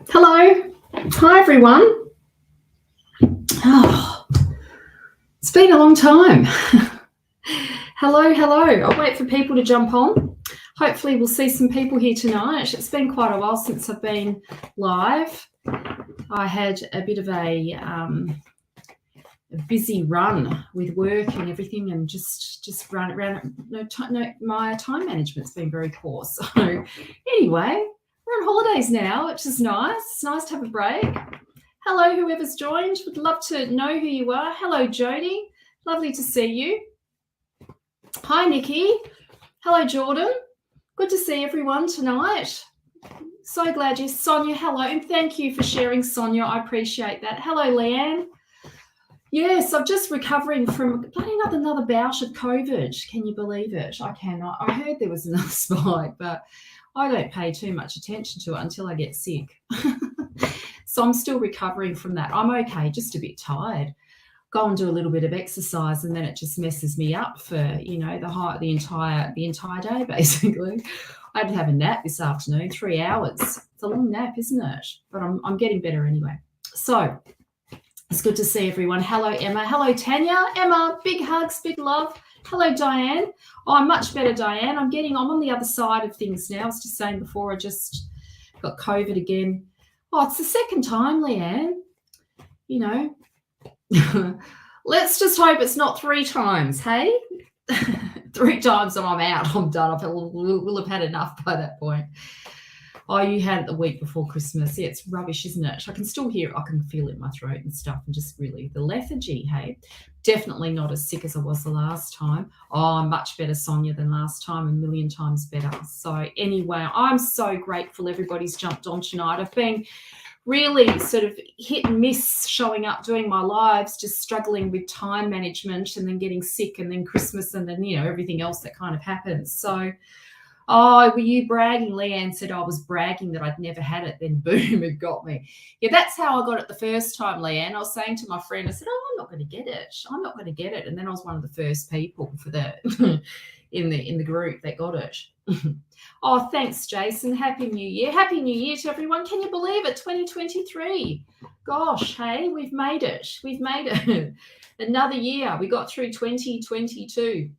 Hello. Hi, everyone. Oh, it's been a long time. Hello. I'll wait for people to jump on. Hopefully we'll see some people here tonight. It's been quite a while since I've been live. I had a bit of a busy run with work and everything, and just run around. My time management's been very poor. So anyway, we're on holidays now, which is nice. It's nice to have a break. Hello, whoever's joined. Would love to know who you are. Hello, Jody. Lovely to see you. Hi, Nikki. Hello, Jordan. Good to see everyone tonight. So glad you, Sonia. Hello, and thank you for sharing, Sonia. I appreciate that. Hello, Leanne. Yes, I'm just recovering from another bout of COVID. Can you believe it? I cannot. I heard there was another spike, but I don't pay too much attention to it until I get sick. So I'm still recovering from that. I'm okay, just a bit tired. Go and do a little bit of exercise, and then it just messes me up for the entire day basically. I had to have a nap this afternoon, 3 hours. It's a long nap, isn't it? But I'm getting better anyway. So it's good to see everyone. Hello, Emma. Hello, Tanya. Emma, big hugs, big love. Hello, Diane. Oh, I'm much better, Diane. I'm on the other side of things now. I was just saying before, I just got COVID again. Oh, it's the second time, Leanne. Let's just hope it's not 3 times, hey? 3 times and I'm out. I'm done. We'll have had enough by that point. Oh, you had it the week before Christmas. Yeah, it's rubbish, isn't it? I can still hear it. I can feel it in my throat and stuff, and just really the lethargy, hey? Definitely not as sick as I was the last time. Oh, I'm much better, Sonia, than last time, a million times better. So anyway, I'm so grateful everybody's jumped on tonight. I've been really sort of hit and miss showing up, doing my lives, just struggling with time management, and then getting sick, and then Christmas, and then, everything else that kind of happens. So, oh, were you bragging? Leanne said I was bragging that I'd never had it. Then boom, it got me. Yeah, that's how I got it the first time, Leanne. I was saying to my friend, I said, oh, I'm not going to get it. I'm not going to get it. And then I was one of the first people for the in the group that got it. Oh, thanks, Jason. Happy New Year. Happy New Year to everyone. Can you believe it? 2023. Gosh, hey, we've made it. We've made it. Another year. We got through 2022.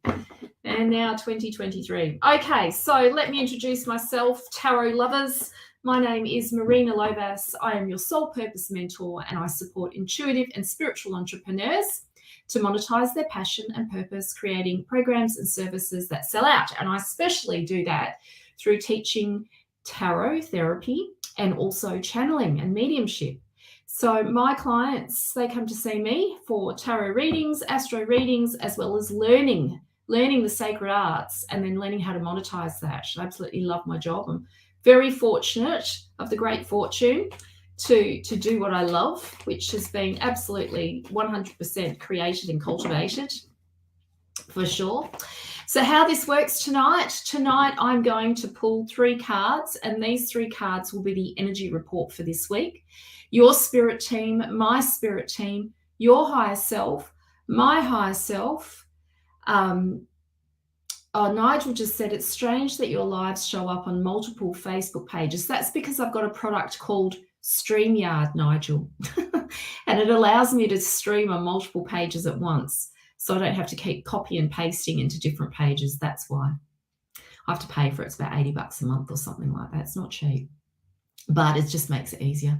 And now 2023. Okay, so let me introduce myself, tarot lovers. My name is Marina Lobas. I am your soul purpose mentor, and I support intuitive and spiritual entrepreneurs to monetize their passion and purpose, creating programs and services that sell out. And I especially do that through teaching tarot therapy and also channeling and mediumship. So my clients, they come to see me for tarot readings, astro readings, as well as learning the sacred arts, and then learning how to monetize that. I absolutely love my job. I'm very fortunate, of the great fortune to do what I love, which has been absolutely 100% created and cultivated, for sure. So how this works tonight I'm going to pull 3 cards, and these 3 cards will be the energy report for this week. Your spirit team, my spirit team, your higher self, my higher self. Nigel just said, it's strange that your lives show up on multiple Facebook pages. That's because I've got a product called StreamYard, Nigel. And it allows me to stream on multiple pages at once. So I don't have to keep copy and pasting into different pages. That's why. I have to pay for it. It's about $80 a month or something like that. It's not cheap, but it just makes it easier.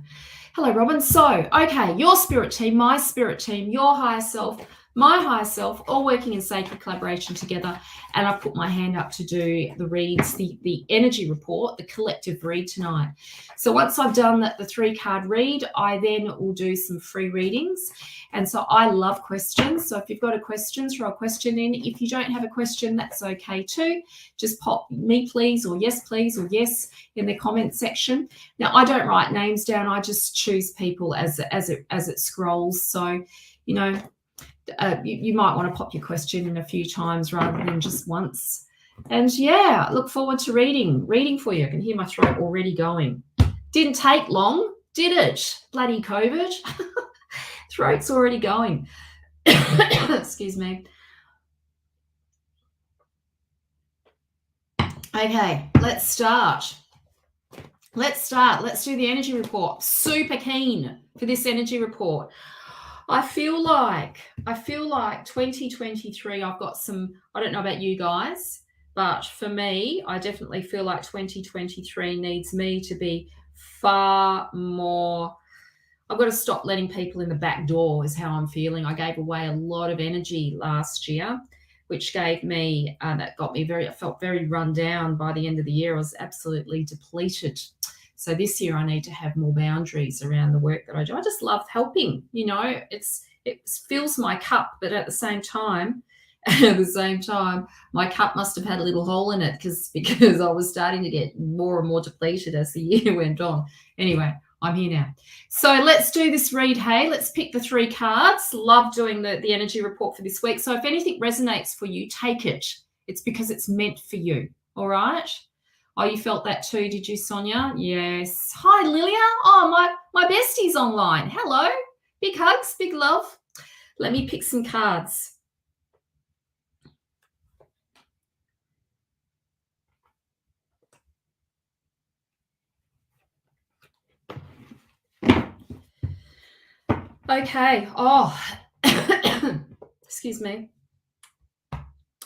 Hello, Robin. So, okay, your spirit team, my spirit team, your higher self, my higher self, all working in sacred collaboration together. And I put my hand up to do the reads, the energy report, the collective read tonight. So once I've done the 3-card read, I then will do some free readings. And so I love questions. So if you've got a question, throw a question in. If you don't have a question, that's okay too. Just pop me please, or yes please, or yes in the comment section. Now, I don't write names down. I just choose people as it scrolls. So, you might want to pop your question in a few times rather than just once. And yeah, look forward to reading for you. I can hear my throat already going. Didn't take long, did it? Bloody COVID. Throat's already going. Excuse me. Okay, let's start. Let's start. Let's do the energy report. Super keen for this energy report. I feel like 2023, I've got some, I don't know about you guys, but for me, I definitely feel like 2023 needs me to be far more, I've got to stop letting people in the back door is how I'm feeling. I gave away a lot of energy last year, which gave me, that got me I felt very run down by the end of the year. I was absolutely depleted. So this year I need to have more boundaries around the work that I do. I just love helping, it fills my cup, but at the same time, my cup must have had a little hole in it because I was starting to get more and more depleted as the year went on. Anyway, I'm here now. So let's do this read. Hey, let's pick the 3 cards. Love doing the energy report for this week. So if anything resonates for you, take it. It's because it's meant for you. All right. Oh, you felt that too, did you, Sonia? Yes. Hi, Lilia. Oh, my bestie's online. Hello. Big hugs, big love. Let me pick some cards. Okay. Oh, excuse me.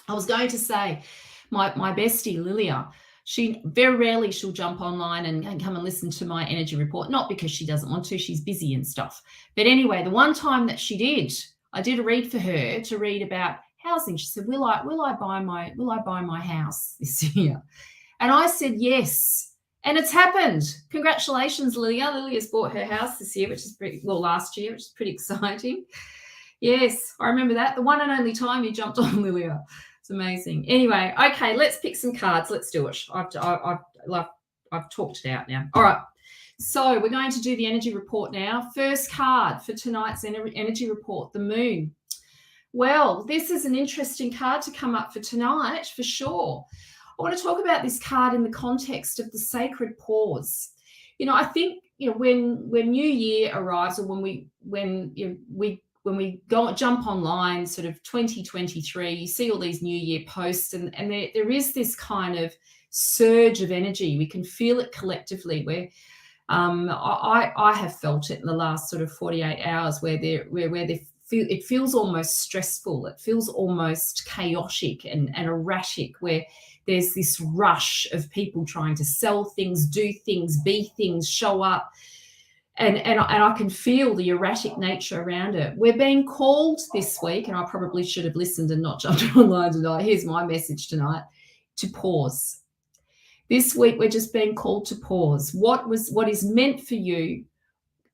I was going to say my bestie, Lilia, she very rarely she'll jump online and come and listen to my energy report, not because she doesn't want to, she's busy and stuff. But anyway, the one time that she did, I did a read for her to read about housing. She said, will I buy my house this year? And I said, yes. And it's happened. Congratulations, Lilia. Lilia's bought her house this year, last year, which is pretty exciting. Yes, I remember that. The one and only time you jumped on, Lilia. It's amazing. Anyway, okay, let's pick some cards. Let's do it. I've talked it out now. All right. So we're going to do the energy report now. First card for tonight's energy report, the moon. Well, this is an interesting card to come up for tonight, for sure. I want to talk about this card in the context of the sacred pause. I think when New Year arrives, or when we jump online, sort of 2023, you see all these New Year posts, and there is this kind of surge of energy. We can feel it collectively. Where I have felt it in the last sort of 48 hours, where it feels almost stressful. It feels almost chaotic and erratic, where there's this rush of people trying to sell things, do things, be things, show up. And I can feel the erratic nature around it. We're being called this week, and I probably should have listened and not jumped online tonight. Here's my message tonight: to pause. This week, we're just being called to pause. What is meant for you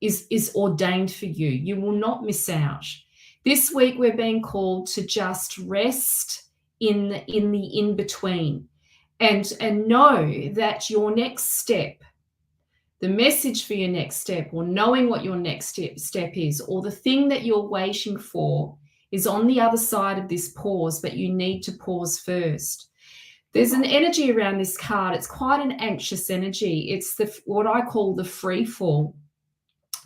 is ordained for you. You will not miss out. This week, we're being called to just rest in the in-between and know that your next step, the message for your next step, or knowing what your next step is, or the thing that you're waiting for, is on the other side of this pause, but you need to pause first. There's an energy around this card. It's quite an anxious energy. It's what I call the free fall,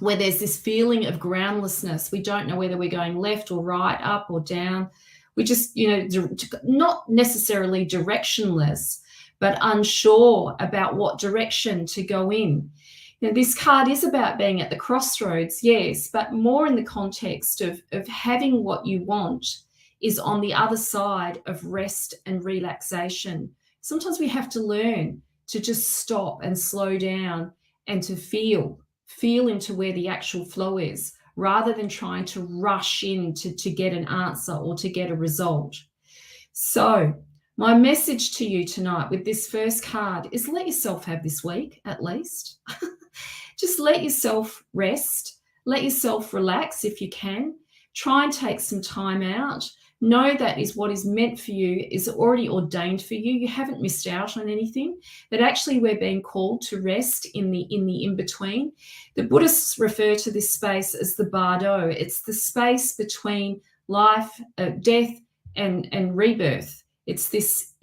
where there's this feeling of groundlessness. We don't know whether we're going left or right, up or down. We just, not necessarily directionless, but unsure about what direction to go in. Now, this card is about being at the crossroads, yes, but more in the context of having what you want is on the other side of rest and relaxation. Sometimes we have to learn to just stop and slow down and to feel into where the actual flow is, rather than trying to rush in to get an answer or to get a result. So my message to you tonight with this first card is let yourself have this week, at least. Just let yourself rest. Let yourself relax if you can. Try and take some time out. Know that is what is meant for you, is already ordained for you. You haven't missed out on anything. That actually we're being called to rest in the in-between. The Buddhists refer to this space as the bardo. It's the space between life, death, and rebirth. It's this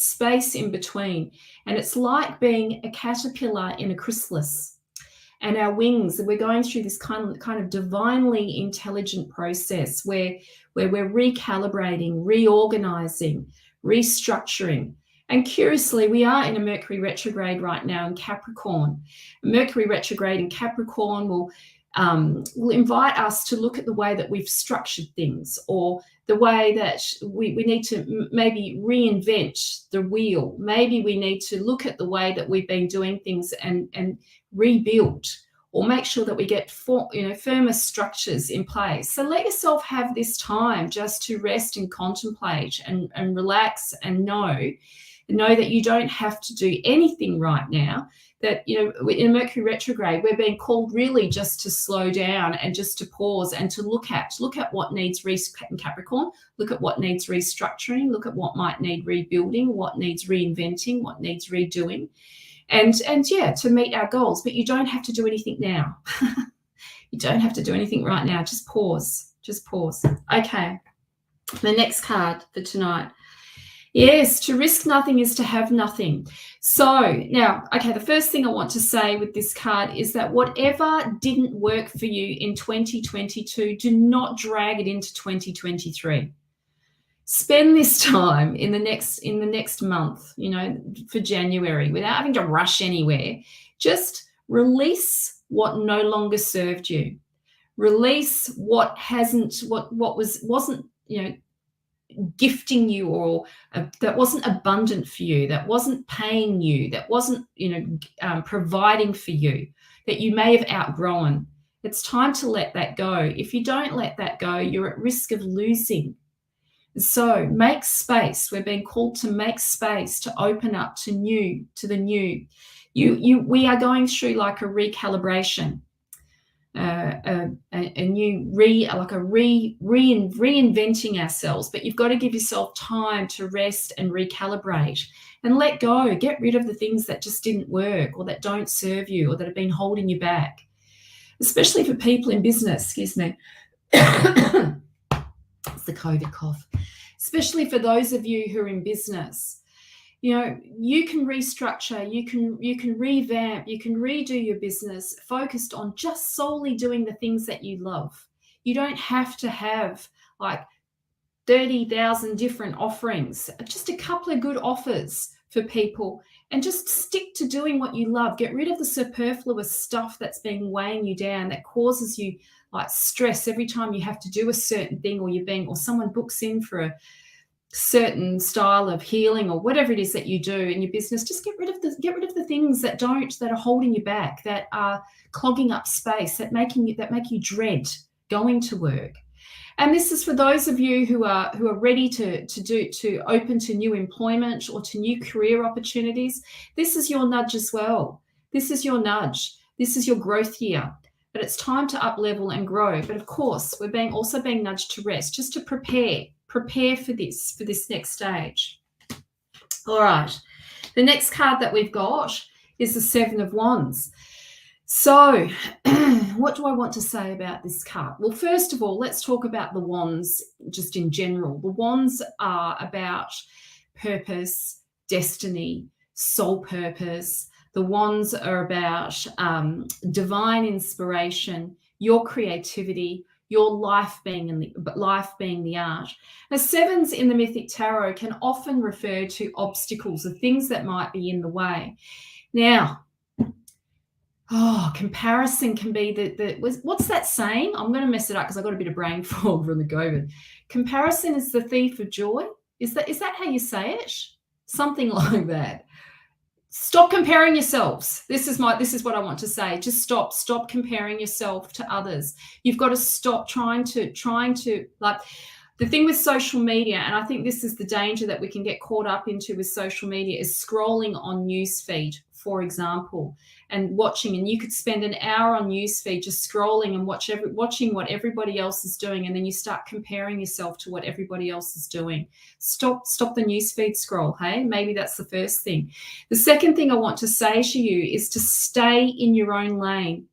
space in between, and it's like being a caterpillar in a chrysalis. And our wings, we're going through this kind of divinely intelligent process where we're recalibrating, reorganizing, restructuring. And curiously, we are in a Mercury retrograde right now in Capricorn. Mercury retrograde in Capricorn will invite us to look at the way that we've structured things, or the way that we need to maybe reinvent the wheel. Maybe we need to look at the way that we've been doing things and rebuild, or make sure that we get firmer structures in place. So let yourself have this time just to rest and contemplate and relax, and know that you don't have to do anything right now. That, in Mercury retrograde, we're being called really just to slow down and just to pause and to look at what needs in Capricorn, look at what needs restructuring, look at what might need rebuilding, what needs reinventing, what needs redoing, and to meet our goals. But you don't have to do anything now. You don't have to do anything right now. Just pause. Okay. The next card for tonight. Yes, to risk nothing is to have nothing. So now, okay, the first thing I want to say with this card is that whatever didn't work for you in 2022, do not drag it into 2023. Spend this time in the next month, for January, without having to rush anywhere. Just release what no longer served you. Release what wasn't gifting you, or that wasn't abundant for you, that wasn't paying you, that wasn't providing for you, that you may have outgrown. It's time to let that go. If you don't let that go, you're at risk of losing. So make space. We're being called to make space, to open up to the new. We are going through like a recalibration. Reinventing ourselves, but you've got to give yourself time to rest and recalibrate and let go. Get rid of the things that just didn't work, or that don't serve you, or that have been holding you back, especially for people in business. Excuse me. It's the COVID cough. Especially for those of you who are in business. You can restructure, you can revamp, you can redo your business focused on just solely doing the things that you love. You don't have to have like 30,000 different offerings, just a couple of good offers for people, and just stick to doing what you love. Get rid of the superfluous stuff that's been weighing you down, that causes you like stress every time you have to do a certain thing, or someone books in for a certain style of healing, or whatever it is that you do in your business. Just get rid of the things that are holding you back, that are clogging up space, that make you dread going to work. And this is for those of you who are ready to open to new employment or to new career opportunities. This is your nudge as well. This is your nudge. This is your growth year. But it's time to up level and grow. But of course, we're also being nudged to rest, just to prepare for this next stage. All right. The next card that we've got is the Seven of Wands. So what do I want to say about this card? Well, first of all, let's talk about the wands just in general. The wands are about purpose, destiny, soul purpose. The wands are about divine inspiration, your creativity, your life being the art. Now, sevens in the Mythic Tarot can often refer to obstacles, the things that might be in the way. Now, comparison can be what's that saying? I'm going to mess it up because I've got a bit of brain fog from the COVID. Comparison is the thief of joy. Is that how you say it? Something like that. Stop comparing yourselves. This is what I want to say. Just stop comparing yourself to others. You've got to stop trying to like the thing with social media, and I think this is the danger that we can get caught up into with social media, is scrolling on newsfeed, for example, and watching. And you could spend an hour on newsfeed just scrolling and watching what everybody else is doing, and then you start comparing yourself to what everybody else is doing. Stop the newsfeed scroll, hey? Maybe that's the first thing. The second thing I want to say to you is to stay in your own lane.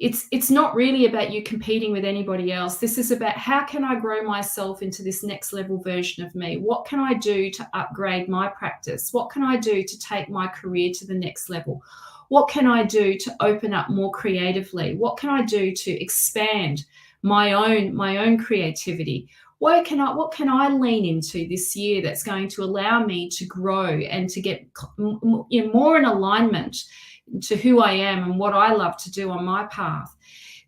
It's not really about you competing with anybody else. This is about, how can I grow myself into this next level version of me? What can I do to upgrade my practice? What can I do to take my career to the next level? What can I do to open up more creatively? What can I do to expand my own creativity? what can I lean into this year that's going to allow me to grow and to get more in alignment to who I am and what I love to do on my path.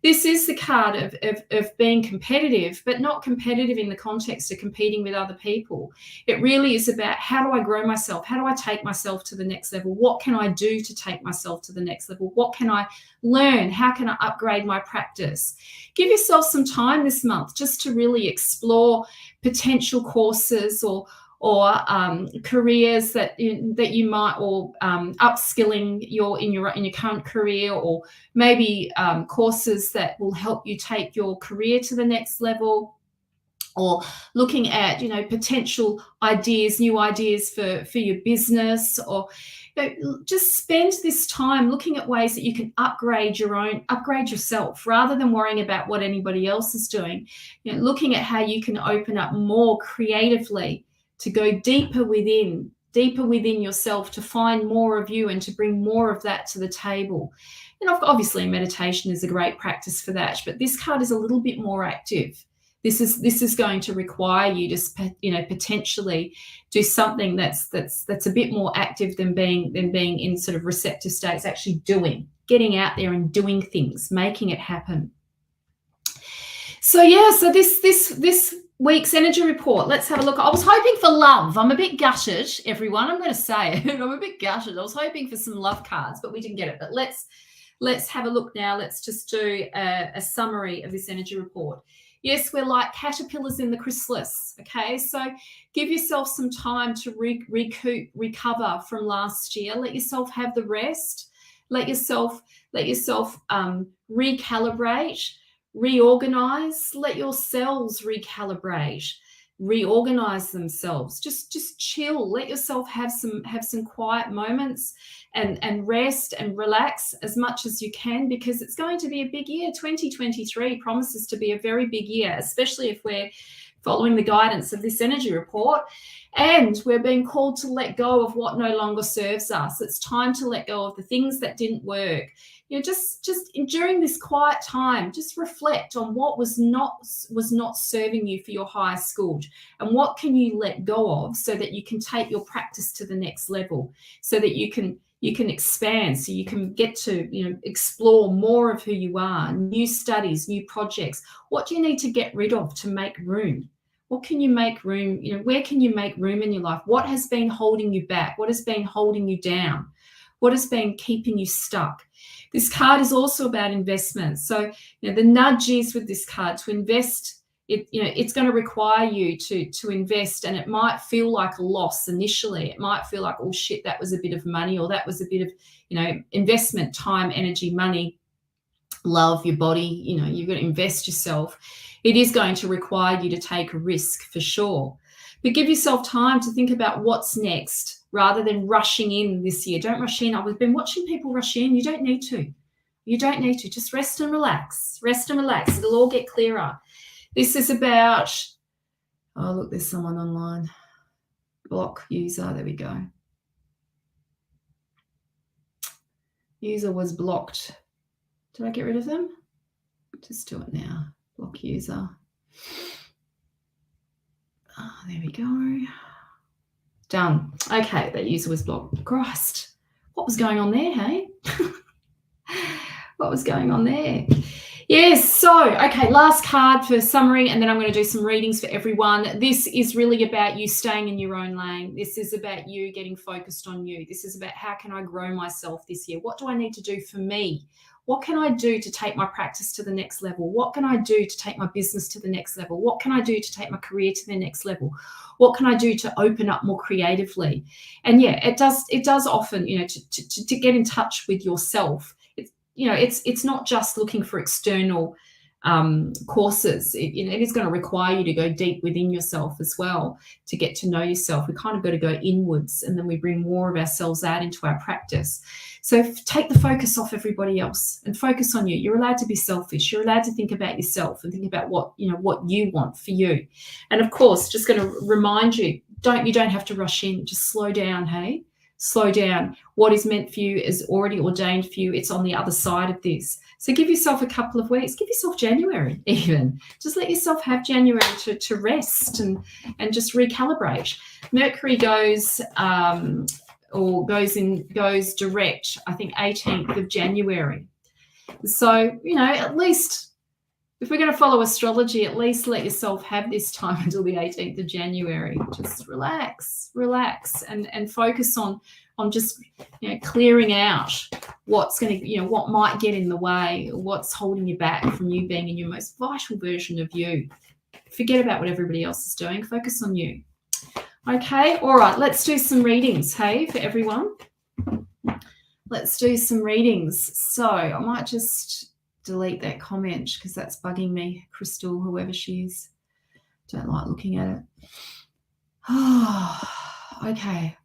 This is the card of being competitive, but not competitive in the context of competing with other people. It really is about, how do I grow myself? How do I take myself to the next level? What can I do to take myself to the next level? What can I learn? How can I upgrade my practice? Give yourself some time this month just to really explore potential courses or careers that you might, or upskilling in your current career, or maybe courses that will help you take your career to the next level, or looking at potential ideas, new ideas for your business, or just spend this time looking at ways that you can upgrade yourself, rather than worrying about what anybody else is doing. Looking at how you can open up more creatively, to go deeper within yourself, to find more of you and to bring more of that to the table. And obviously meditation is a great practice for that, but this card is a little bit more active. This is going to require you to potentially do something that's a bit more active than being in sort of receptive states, actually getting out there and doing things, making it happen. So this week's energy report, let's have a look. I was hoping for love. I'm a bit gutted, everyone. I'm going to say it. I'm a bit gutted. I was hoping for some love cards, but we didn't get it. But let's have a look now. Let's just do a summary of this energy report. Yes, we're like caterpillars in the chrysalis. Okay, so give yourself some time to recover from last year. Let yourself have the rest. Let yourself recalibrate. Reorganize, let your cells recalibrate, reorganize themselves. Just chill, let yourself have some quiet moments and rest and relax as much as you can, because it's going to be a big year. 2023 promises to be a very big year, especially if we're following the guidance of this energy report, and we're being called to let go of what no longer serves us. It's time to let go of the things that didn't work. Just during this quiet time, just reflect on what was not serving you for your highest good, and what can you let go of so that you can take your practice to the next level, so that you can expand, so you can get to explore more of who you are, new studies, new projects. What do you need to get rid of to make room? What can you make room? Where can you make room in your life? What has been holding you back? What has been holding you down? What has been keeping you stuck? This card is also about investment. So the nudge is with this card to invest. It's going to require you to invest, and it might feel like a loss initially. It might feel like, oh shit, that was a bit of money, or that was a bit of investment, time, energy, money, love, your body. You've got to invest yourself. It is going to require you to take a risk for sure, but give yourself time to think about what's next, rather than rushing in this year. Don't rush in. I've been watching people rush in. You don't need to. You don't need to. Just rest and relax. Rest and relax. It'll all get clearer. This is about, oh, look, there's someone online. Block user. There we go. User was blocked. Did I get rid of them? Just do it now. Block user. Oh, there we go. Done. Okay, that user was blocked. Christ, what was going on there, hey? What was going on there? Yes, so, okay, last card for summary, and then I'm going to do some readings for everyone. This is really about you staying in your own lane. This is about you getting focused on you. This is about, how can I grow myself this year? What do I need to do for me? What can I do to take my practice to the next level? What can I do to take my business to the next level? What can I do to take my career to the next level? What can I do to open up more creatively? And yeah, it does often, to get in touch with yourself. It's not just looking for external courses. It is going to require you to go deep within yourself as well to get to know yourself. We kind of got to go inwards, and then we bring more of ourselves out into our practice. So take the focus off everybody else and focus on you. You're allowed to be selfish. You're allowed to think about yourself and think about what you want for you. And of course, just going to remind you, you don't have to rush in. Just slow down, hey? slow down. What is meant for you is already ordained for you. It's on the other side of this. So give yourself a couple of weeks. Give yourself January even. Just let yourself have January to rest and just recalibrate. Mercury goes goes direct, I think 18th of January. So, at least if we're going to follow astrology, at least let yourself have this time until the 18th of January. Just relax and focus on just, clearing out what's going to, what might get in the way, what's holding you back from you being in your most vital version of you. Forget about what everybody else is doing. Focus on you. Okay. All right. Let's do some readings. Hey, for everyone. Let's do some readings. So I might just delete that comment because that's bugging me. Crystal, whoever she is. Don't like looking at it. Oh, okay.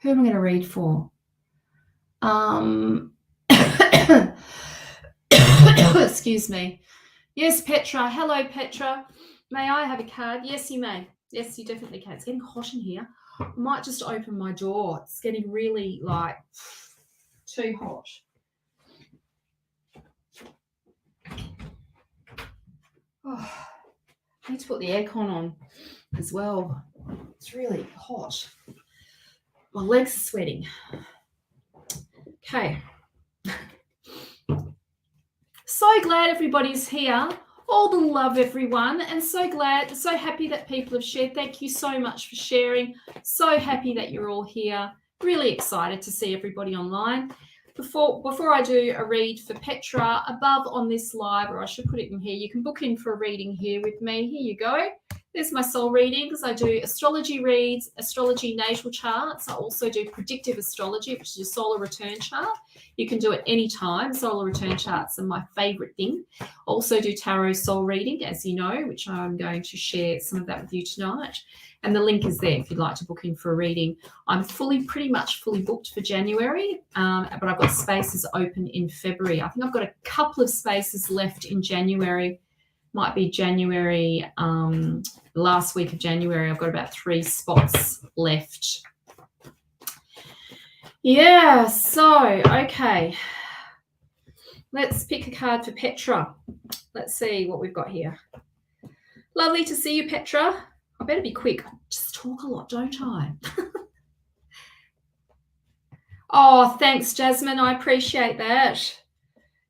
Who am I going to read for? Excuse me. Yes, Petra. Hello, Petra. May I have a card? Yes, you may. Yes, you definitely can. It's getting hot in here. I might just open my door. It's getting really, too hot. Oh, I need to put the aircon on as well. It's really hot. My legs are sweating. Okay. So glad everybody's here. All the love, everyone. And so happy that people have shared. Thank you so much for sharing. So happy that you're all here. Really excited to see everybody online. Before I do a read for Petra, above on this live, or I should put it in here, you can book in for a reading here with me. Here you go. There's my soul readings. I do astrology reads, astrology natal charts. I also do predictive astrology, which is your solar return chart. You can do it anytime. Solar return charts are my favorite thing. Also do tarot soul reading, as you know, which I'm going to share some of that with you tonight. And the link is there if you'd like to book in for a reading. I'm pretty much fully booked for January, but I've got spaces open in February. I think I've got a couple of spaces left in January. Might be January, last week of January. I've got about 3 spots left. Yeah, so, okay. Let's pick a card for Petra. Let's see what we've got here. Lovely to see you, Petra. I better be quick. I just talk a lot, don't I? Oh, thanks, Jasmine. I appreciate that.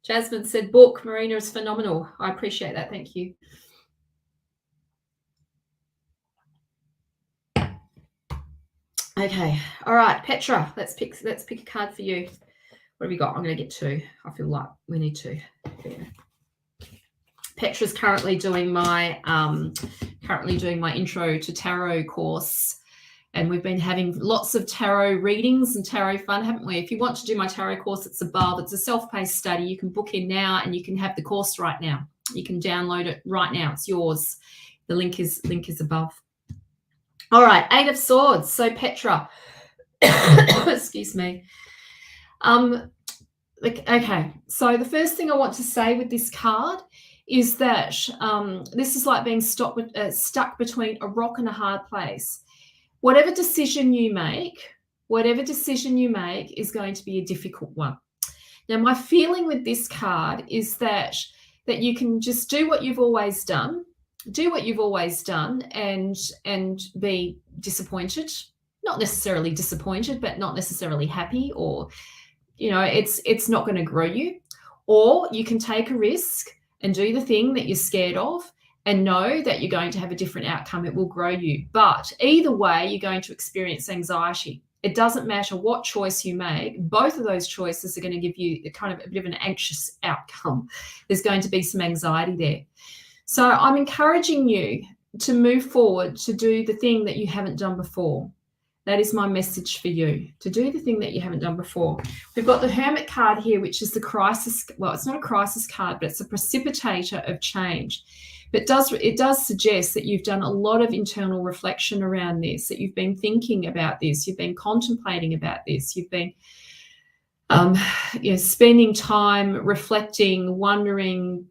Jasmine said, book. Marina is phenomenal. I appreciate that. Thank you. Okay. All right, Petra, let's pick a card for you. What have we got? I'm going to get 2. I feel like we need 2. Yeah. Petra's currently doing my intro to tarot course, and we've been having lots of tarot readings and tarot fun, haven't we? If you want to do my tarot course, it's above. It's a self-paced study. You can book in now and you can have the course right now. You can download it right now. It's yours. The link is above. All right, 8 of Swords. So Petra, excuse me. Okay, so the first thing I want to say with this card is that this is like being stuck between a rock and a hard place. Whatever decision you make is going to be a difficult one. Now, my feeling with this card is that you can just do what you've always done, and be disappointed. Not necessarily disappointed, but not necessarily happy, or, it's not going to grow you. Or you can take a risk and do the thing that you're scared of and know that you're going to have a different outcome. It will grow you. But either way, you're going to experience anxiety. It doesn't matter what choice you make. Both of those choices are going to give you a bit of an anxious outcome. There's going to be some anxiety there. So I'm encouraging you to move forward, to do the thing that you haven't done before. That is my message for you, to do the thing that you haven't done before. We've got the Hermit card here, which is the crisis. Well, it's not a crisis card, but it's a precipitator of change. But it does suggest that you've done a lot of internal reflection around this, that you've been thinking about this, you've been contemplating about this, you've been spending time reflecting, wondering,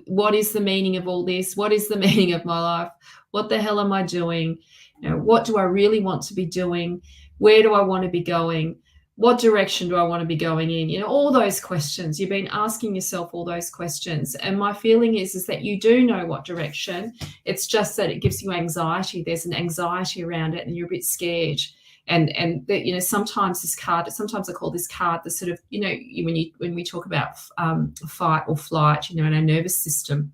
what is the meaning of all this? What is the meaning of my life? What the hell am I doing? What do I really want to be doing? Where do I want to be going? What direction do I want to be going in? You know, all those questions. You've been asking yourself all those questions. And my feeling is that you do know what direction. It's just that it gives you anxiety. There's an anxiety around it and you're a bit scared. And that, you know, sometimes this card, sometimes I call this card the sort of, you know, when we talk about fight or flight, you know, in our nervous system,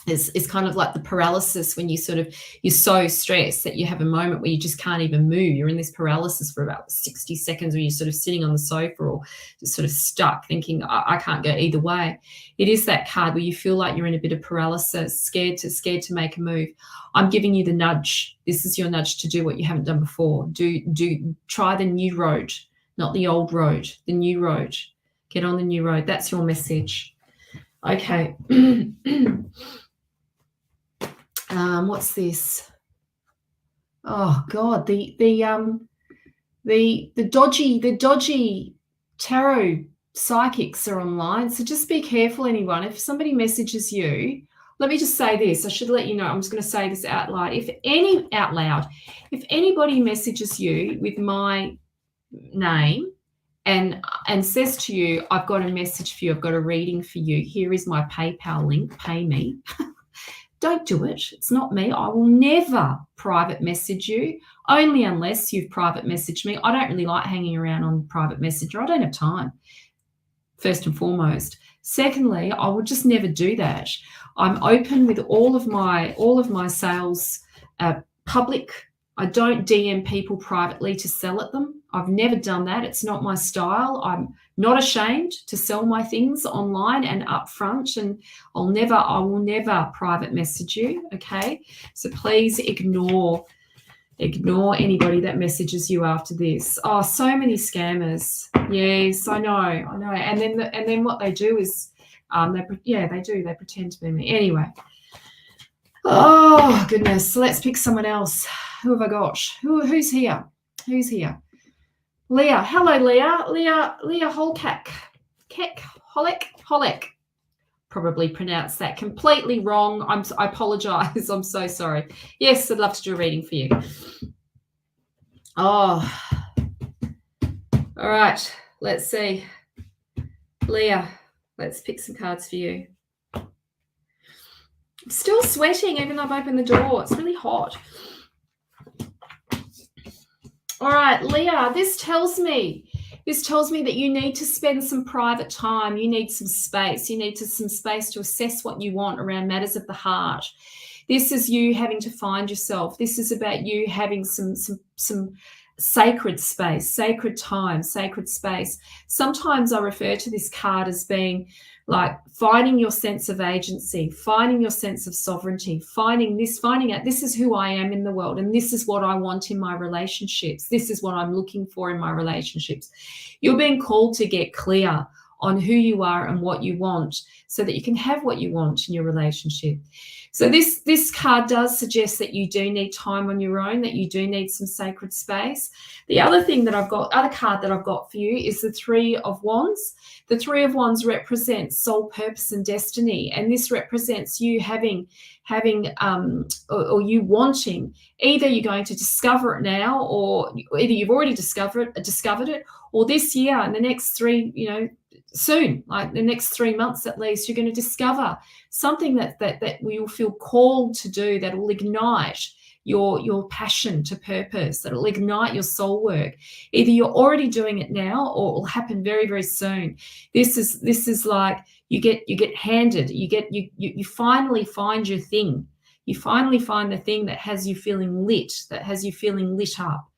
it's kind of like the paralysis when you're so stressed that you have a moment where you just can't even move. You're in this paralysis for about 60 seconds where you're sort of sitting on the sofa or just sort of stuck thinking, I can't go either way. It is that card where you feel like you're in a bit of paralysis, scared to make a move. I'm giving you the nudge. This is your nudge to do what you haven't done before. Try the new road, not the old road, the new road. Get on the new road. That's your message. Okay. What's this? Oh God, the dodgy tarot psychics are online. So just be careful, anyone. If somebody messages you, let me just say this. I should let you know. I'm just going to say this out loud. If anybody messages you with my name and says to you, I've got a message for you, I've got a reading for you, here is my PayPal link, pay me. Don't do it. It's not me. I will never private message you, only unless you've private messaged me. I don't really like hanging around on private messenger. I don't have time, first and foremost. Secondly, I would just never do that. I'm open with all of my sales public. I don't DM people privately to sell at them. I've never done that. It's not my style. I'm not ashamed to sell my things online and upfront, and I will never private message you, okay? So please ignore anybody that messages you after this. Oh, so many scammers. Yes, I know. And then what they do is they pretend to be me. Anyway. Oh goodness. So let's pick someone else. Who have I got? Who's here? Who's here? Leah. Hello, Leah. Leah Holcack. Holek. Probably pronounced that completely wrong. I apologize. I'm so sorry. Yes, I'd love to do a reading for you. Oh. All right. Let's see. Leah, let's pick some cards for you. I'm still sweating even though I've opened the door. It's really hot. All right, Leah, this tells me that you need to spend some private time. You need some space. You need some space to assess what you want around matters of the heart. This is you having to find yourself. This is about you having some sacred space, sacred time, sacred space. Sometimes I refer to this card as being like finding your sense of agency, finding your sense of sovereignty, finding out this is who I am in the world and this is what I want in my relationships. This is what I'm looking for in my relationships. You're being called to get clear on who you are and what you want so that you can have what you want in your relationship. So this card does suggest that you do need time on your own, that you do need some sacred space. The other card that I've got for you is the Three of Wands. The Three of Wands represents soul purpose and destiny, and this represents you having or you wanting. Either you're going to discover it now, or either you've already discovered it, or this year and the next soon, like the next 3 months at least, you're going to discover something that you'll feel called to do, that will ignite your passion to purpose, that will ignite your soul work. Either you're already doing it now or it will happen very, very soon. This is like you get handed, you finally find your thing. You finally find the thing that has you feeling lit, that has you feeling lit up.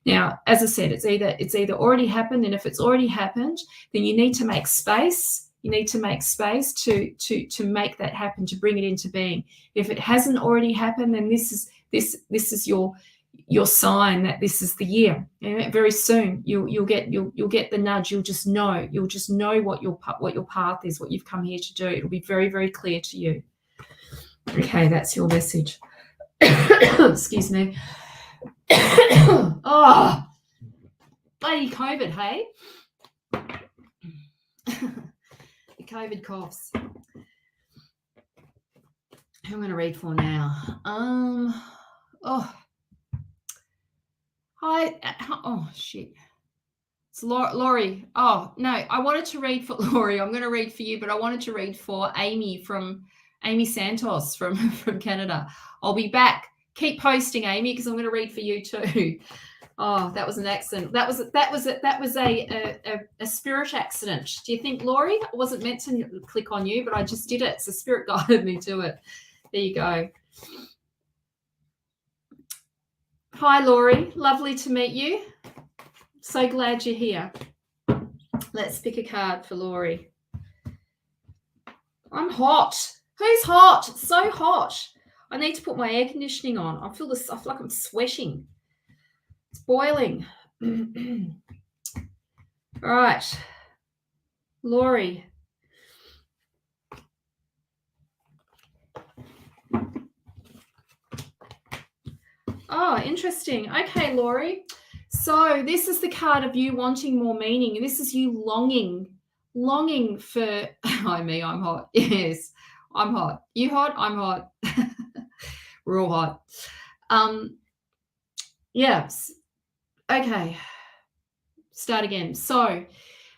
Now, as I said, it's either already happened, and if it's already happened, then you need to make space. You need to make space to make that happen, to bring it into being. If it hasn't already happened, then this is your sign that this is the year. Very soon you'll get the nudge. You'll just know what your path is, what you've come here to do. It'll be very, very clear to you. Okay, that's your message. Excuse me. Oh, bloody COVID, hey? The COVID coughs. Who I'm going to read for now? Hi. Oh, shit. It's Laurie. Oh, no. I wanted to read for Laurie. I'm going to read for you, but I wanted to read for Amy Santos from Canada. I'll be back. Keep posting, Amy, because I'm going to read for you too. Oh, that was an accident. That was a spirit accident. Do you think, Laurie? I wasn't meant to click on you, but I just did it. So spirit guided me to it. There you go. Hi, Laurie. Lovely to meet you. So glad you're here. Let's pick a card for Laurie. I'm hot. Who's hot? It's so hot. I need to put my air conditioning on. I feel like I'm sweating. It's boiling. All right. Laurie. Oh, interesting. Okay, Laurie. So this is the card of you wanting more meaning. And this is you longing for, hi, me, I'm hot. Yes, I'm hot. You hot? I'm hot. We're all hot. Yes. Okay. Start again. So,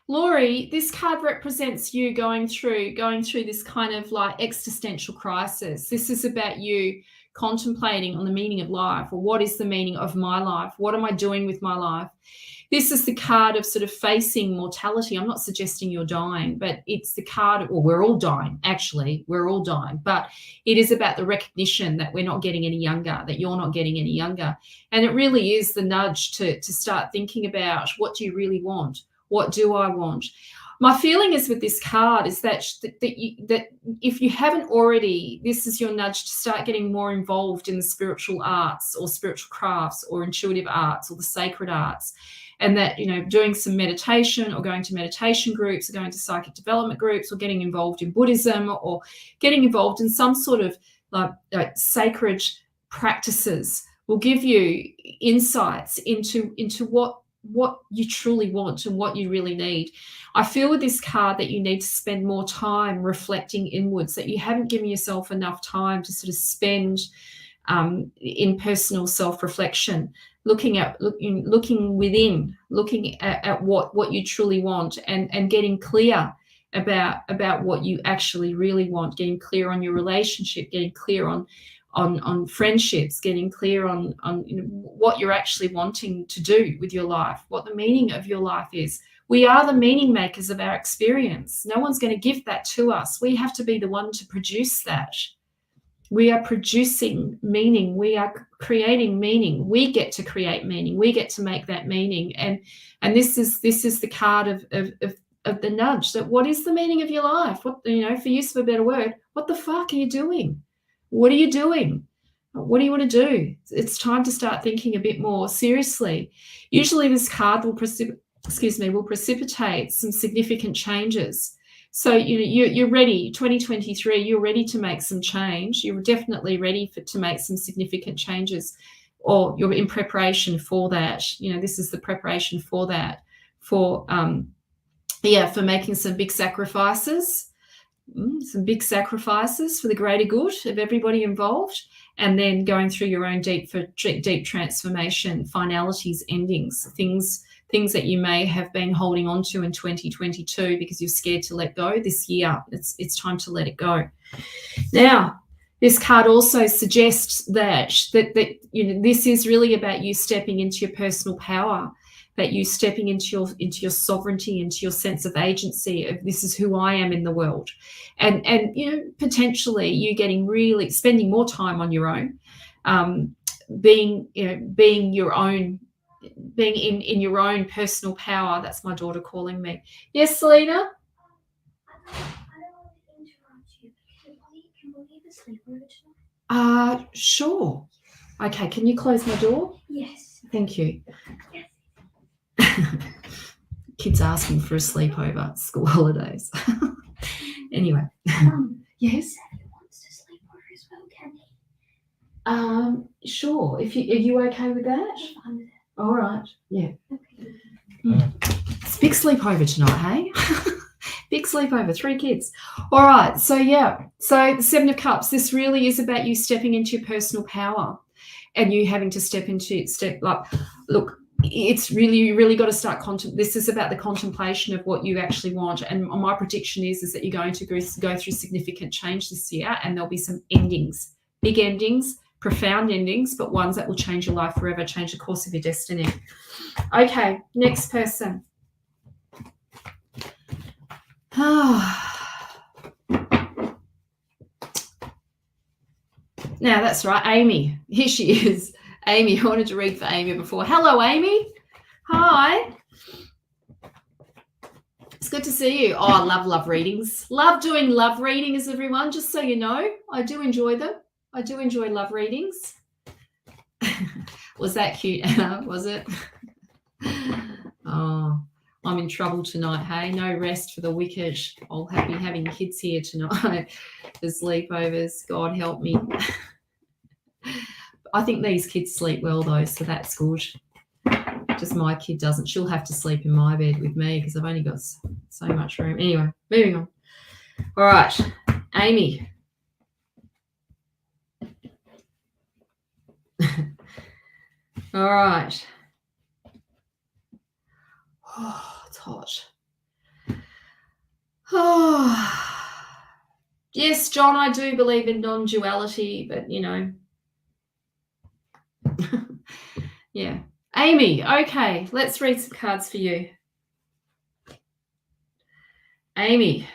Laurie, this card represents you going through this kind of like existential crisis. This is about you contemplating on the meaning of life, or what is the meaning of my life? What am I doing with my life? This is the card of sort of facing mortality. I'm not suggesting you're dying, but it's the card, well, we're all dying, actually. We're all dying. But it is about the recognition that we're not getting any younger, that you're not getting any younger. And it really is the nudge to start thinking about, what do you really want? What do I want? My feeling is with this card is that if you haven't already, this is your nudge to start getting more involved in the spiritual arts or spiritual crafts or intuitive arts or the sacred arts. And that, doing some meditation or going to meditation groups or going to psychic development groups or getting involved in Buddhism or getting involved in some sort of like sacred practices will give you insights into what you truly want and what you really need. I feel with this card that you need to spend more time reflecting inwards, that you haven't given yourself enough time to sort of spend in personal self-reflection, looking within, looking at what you truly want and getting clear about what you actually really want, getting clear on your relationship, getting clear on friendships, getting clear on what you're actually wanting to do with your life, what the meaning of your life is. We are the meaning makers of our experience. No one's going to give that to us. We have to be the one to produce that. We are producing meaning. We are creating meaning. We get to create meaning. We get to make that meaning. And this is the card of the nudge, that what is the meaning of your life? What, for use of a better word, what the fuck are you doing? What are you doing? What do you want to do? It's time to start thinking a bit more seriously. Usually this card will precipitate some significant changes. So, you're ready, 2023, you're ready to make some change. You're definitely ready to make some significant changes, or you're in preparation for that. This is the preparation for that, for making some big sacrifices. Some big sacrifices for the greater good of everybody involved, and then going through your own deep transformation, finalities, endings, things that you may have been holding on to in 2022 because you're scared to let go. This year, it's time to let it go. Now, this card also suggests that this is really about you stepping into your personal power, that you stepping into your sovereignty, into your sense of agency of, this is who I am in the world, and potentially you getting spending more time on your own, being your own, being in your own personal power. That's my daughter calling me. Yes, Selena. I don't want to interrupt you. Can we leave a sleepover tonight? Sure. Okay. Can you close my door? Yes. Thank you. Yes. Kids asking for a sleepover, school holidays. Anyway. Yes. He wants to sleep over as well, can he? Sure. Are you okay with that? I'm with it. All right. Yeah. Okay. It's big sleepover tonight, hey? Big sleepover, 3 kids. All right. So So the 7 of Cups. This really is about you stepping into your personal power. And you having to step look, it's really got to start this is about the contemplation of what you actually want. And my prediction is that you're going to go through significant change this year, and there'll be some endings, big endings, profound endings, but ones that will change your life forever, change the course of your destiny. Okay, next person. Now, that's right, Amy. Here she is. Amy, I wanted to read for Amy before. Hello, Amy. Hi. It's good to see you. Oh, I love readings. Love doing love readings, everyone, just so you know. I do enjoy them. I do enjoy love readings. Was that cute, Anna? Was it? Oh, I'm in trouble tonight, hey? No rest for the wicked. I'll be having kids here tonight for sleepovers. God help me. I think these kids sleep well, though, so that's good. Just my kid doesn't. She'll have to sleep in my bed with me because I've only got so much room. Anyway, moving on. All right, Amy. All right. Oh, it's hot. Oh. Yes, John, I do believe in non-duality, but, you know. Yeah. Amy, okay, let's read some cards for you. Amy,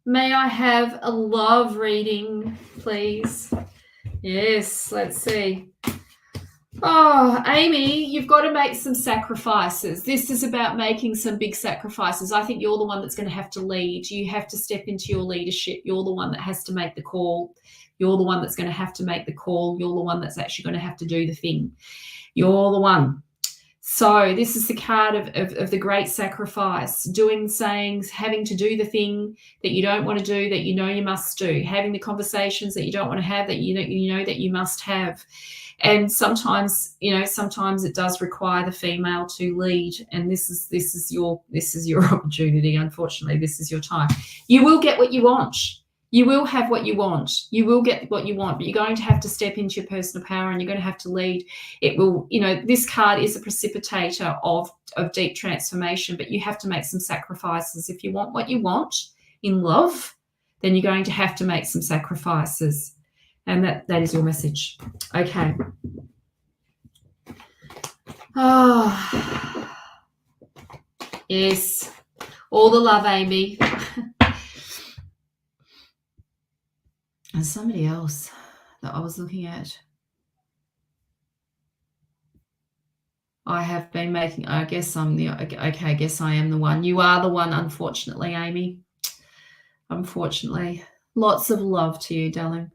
may I have a love reading, please? Yes, let's see. Oh, Amy, you've got to make some sacrifices. This is about making some big sacrifices. I think you're the one that's going to have to lead. You have to step into your leadership. You're the one that has to make the call. You're the one that's going to have to make the call. You're the one that's actually going to have to do the thing. You're the one. So this is the card of the great sacrifice, doing, saying, having to do the thing that you don't want to do, that you know you must do, having the conversations that you don't want to have, that you know that you must have. And sometimes, sometimes it does require the female to lead, and this is your opportunity. Unfortunately, this is your time. You will get what you want. You will have what you want. You will get what you want, but you're going to have to step into your personal power, and you're going to have to lead. It will, this card is a precipitator of deep transformation, but you have to make some sacrifices. If you want what you want in love, then you're going to have to make some sacrifices. And that is your message. Okay. Oh, yes. All the love, Amy. There's somebody else that I was looking at. I have been making, I guess I guess I am the one. You are the one, unfortunately, Amy. Unfortunately. Lots of love to you, darling.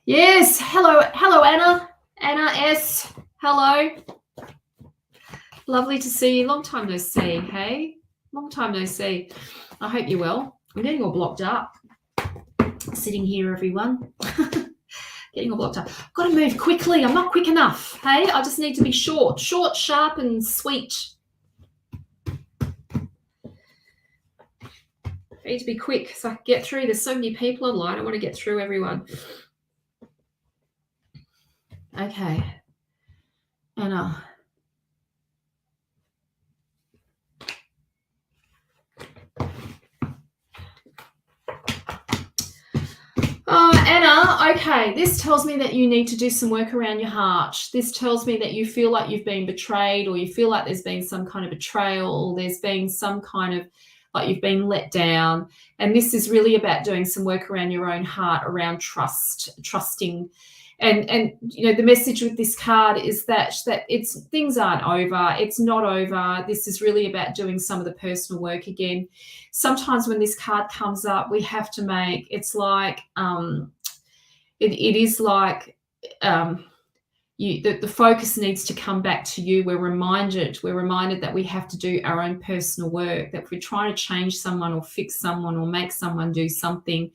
Yes. Hello, Anna. Anna S. Hello. Lovely to see you. Long time no see, hey? Long time no see. I hope you're well. I'm getting all blocked up. Sitting here, everyone. Getting all blocked up. I've got to move quickly. I'm not quick enough, hey? I just need to be short, sharp, and sweet. I need to be quick so I can get through. There's so many people online. I want to get through everyone. Okay. Anna. Oh, Anna, okay. This tells me that you need to do some work around your heart. This tells me that you feel like you've been betrayed, or you feel like there's been some kind of betrayal, or there's been some kind of like you've been let down. And this is really about doing some work around your own heart, around trusting. And the message with this card is that things aren't over. It's not over. This is really about doing some of the personal work again. Sometimes when this card comes up, we have to make, it's like, it is like, the focus needs to come back to you. We're reminded that we have to do our own personal work, that if we're trying to change someone or fix someone or make someone do something,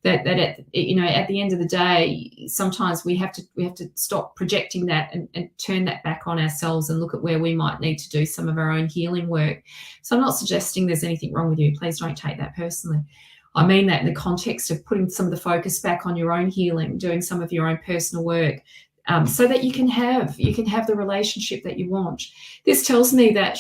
that at the end of the day, sometimes we have to stop projecting that and turn that back on ourselves and look at where we might need to do some of our own healing work. So I'm not suggesting there's anything wrong with you. Please don't take that personally. I mean that in the context of putting some of the focus back on your own healing, doing some of your own personal work, so that you can have the relationship that you want. This tells me that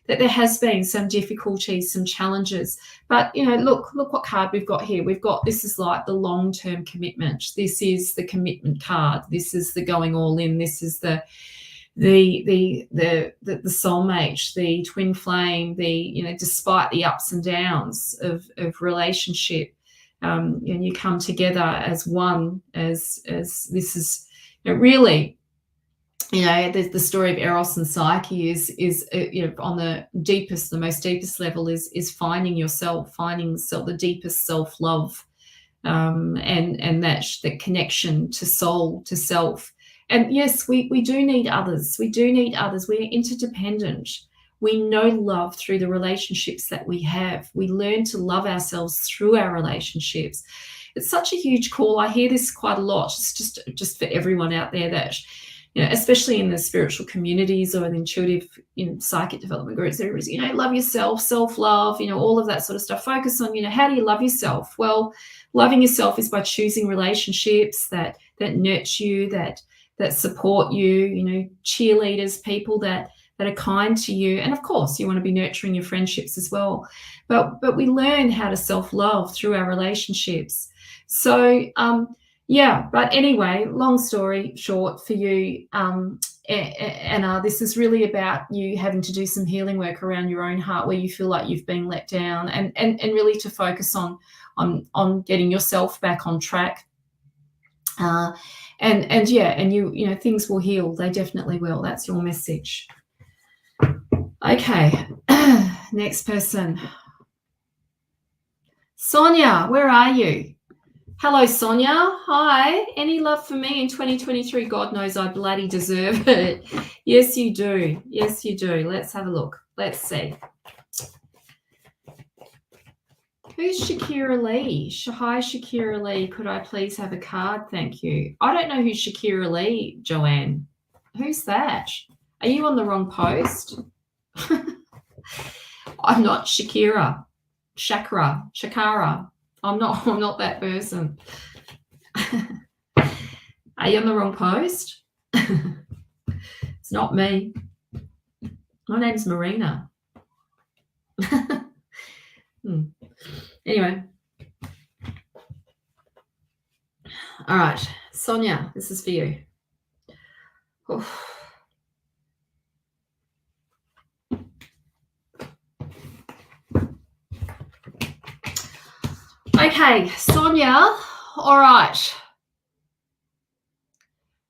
there has been some difficulties, some challenges, but look what card we've got here. This is like the long-term commitment. This is the commitment card. This is the going all in. This is the soulmate, the twin flame, despite the ups and downs of relationship, and you come together as one, as this is really, the story of Eros and Psyche is on the most deepest level is finding yourself, the deepest self-love, and that connection to soul, to self. And yes, we do need others. We do need others. We're interdependent. We know love through the relationships that we have. We learn to love ourselves through our relationships. It's such a huge call. I hear this quite a lot. It's just for everyone out there that, especially in the spiritual communities or in intuitive, psychic development groups, everybody's, love yourself, self-love, all of that sort of stuff. Focus on, how do you love yourself? Well, loving yourself is by choosing relationships that nurture you, that support you, cheerleaders, people that are kind to you. And of course, you want to be nurturing your friendships as well. But we learn how to self-love through our relationships. So, but anyway, long story short for you, Anna, this is really about you having to do some healing work around your own heart where you feel like you've been let down, and really to focus on getting yourself back on track. And you things will heal. They definitely will. That's your message. Okay. Next person. Sonia, where are you? Hello, Sonia. Hi. Any love for me in 2023? God knows I bloody deserve it. Yes, you do. Yes, you do. Let's have a look. Let's see. Who's Shakira Lee? Hi, Shakira Lee. Could I please have a card? Thank you. I don't know who's Shakira Lee, Joanne. Who's that? Are you on the wrong post? I'm not Shakira. Shakara. I'm not that person. Are you on the wrong post? It's not me. My name's Marina. Anyway. All right. Sonia, this is for you. Oof. Okay, Sonia. All right.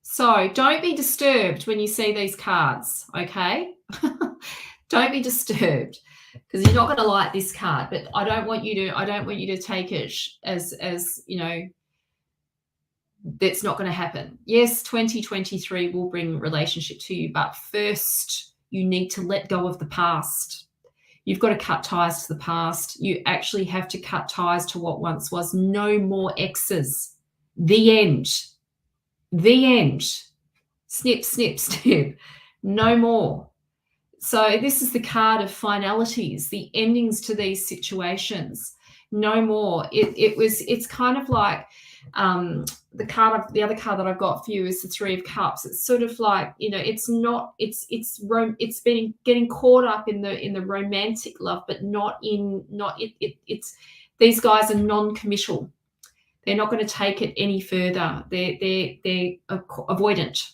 So don't be disturbed when you see these cards, okay? Don't be disturbed, because you're not going to like this card. But I don't want you to take it as that's not going to happen. Yes, 2023 will bring relationship to you, but first you need to let go of the past. You've got to cut ties to the past. You actually have to cut ties to what once was. No more exes. The end. The end. Snip, snip, snip. No more. So this is the card of finalities, the endings to these situations. No more. It's kind of like the other card that I've got for you is the Three of Cups. It's sort of like, it's been getting caught up in the romantic love, but it's these guys are non-committal. They're not going to take it any further. They're avoidant.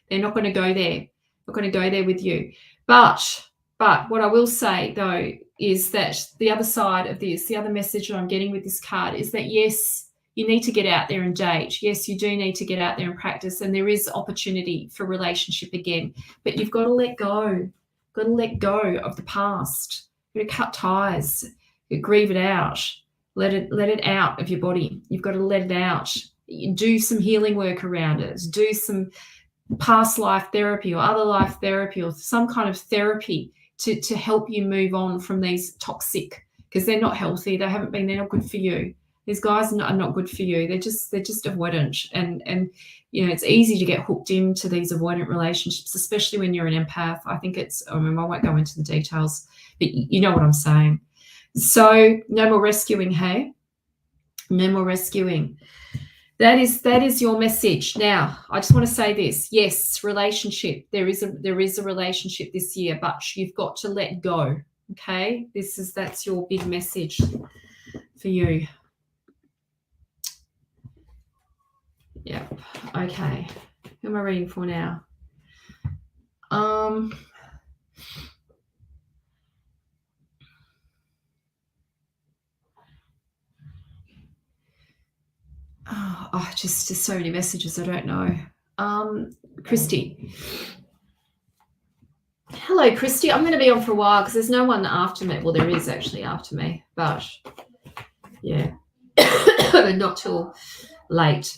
They're not going to go there. Not going to go there with you. But what I will say though is that the other side of this, the other message that I'm getting with this card is that yes, you need to get out there and date. Yes, you do need to get out there and practice, and there is opportunity for relationship again. But you've got to let go. Got to let go of the past. You've got to cut ties. You grieve it out. Let it out of your body. You've got to let it out. Do some healing work around it. Do some past life therapy or other life therapy or some kind of therapy to help you move on from these toxic, because they're not healthy. They're not good for you. These guys are not good for you. They're just avoidant, and it's easy to get hooked into these avoidant relationships, especially when you're an empath. I think I won't go into the details, but you know what I'm saying. So no more rescuing, hey? No more rescuing. That is your message. Now, I just want to say this. Yes, relationship. There is a relationship this year, but you've got to let go. Okay? That's your big message for you. Yep. Okay. Who am I reading for now? Just so many messages. I don't know. Christy. Hello, Christy. I'm going to be on for a while because there's no one after me. Well, there is actually after me, but yeah, not till late.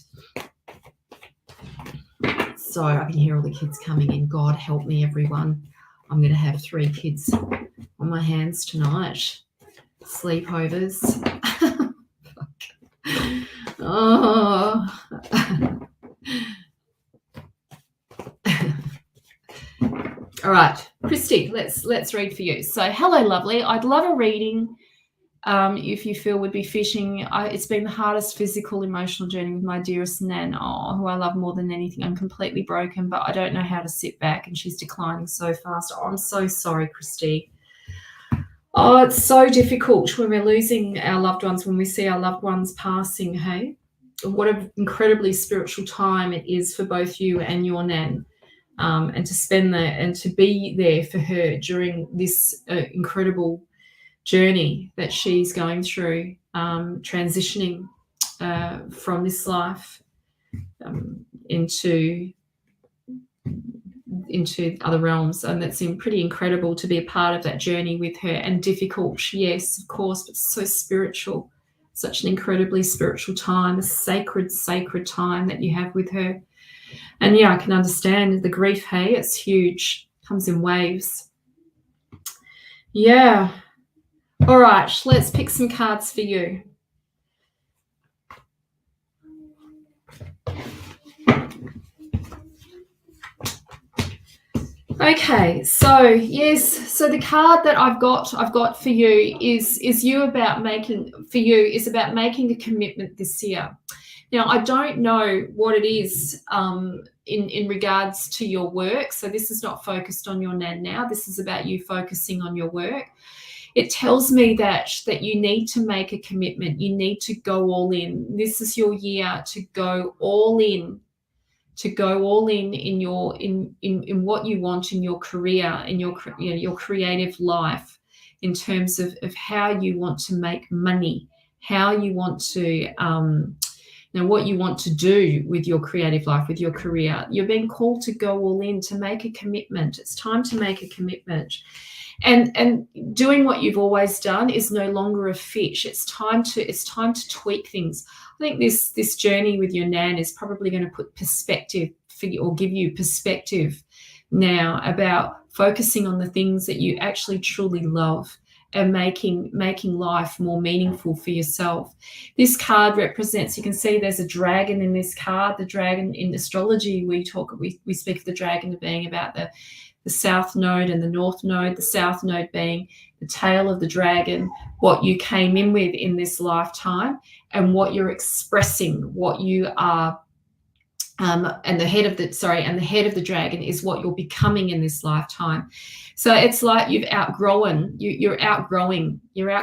So I can hear all the kids coming in. God help me, everyone. I'm going to have 3 kids on my hands tonight. Sleepovers. Oh. All right, Christy, let's read for you. So, hello, lovely. I'd love a reading if you feel would be fitting. It's been the hardest physical, emotional journey with my dearest Nan, who I love more than anything. I'm completely broken, but I don't know how to sit back, and she's declining so fast. Oh, I'm so sorry, Christy. Oh, it's so difficult when we're losing our loved ones, when we see our loved ones passing, hey? What an incredibly spiritual time it is for both you and your Nan. And to spend there and to be there for her during this incredible journey that she's going through, transitioning from this life into other realms. And that's pretty incredible to be a part of that journey with her, and difficult, yes, of course, but so spiritual, such an incredibly spiritual time, a sacred time that you have with her. And yeah, I can understand the grief, hey, it's huge, comes in waves. Yeah. All right, let's pick some cards for you. Okay, so yes, so the card that I've got for you is about making a commitment this year. Now, I don't know what it is in regards to your work. So this is not focused on your Nan now. This is about you focusing on your work. It tells me that you need to make a commitment. You need to go all in. This is your year to go all in. In what you want in your career, in your creative life, in terms of how you want to make money, how you want to what you want to do with your creative life, with your career. You're being called to go all in, to make a commitment. It's time to make a commitment. And doing what you've always done is no longer a fit. It's time to tweak things. I think this journey with your Nan is probably going to put perspective for you, or give you perspective now about focusing on the things that you actually truly love, and making life more meaningful for yourself. This card represents, you can see there's a dragon in this card. The dragon in astrology, we speak of the dragon being about the south node and the north node, the south node being the tail of the dragon, what you came in with in this lifetime, and what you're expressing, what you are, and the head of the dragon is what you're becoming in this lifetime. So it's like you're outgrowing your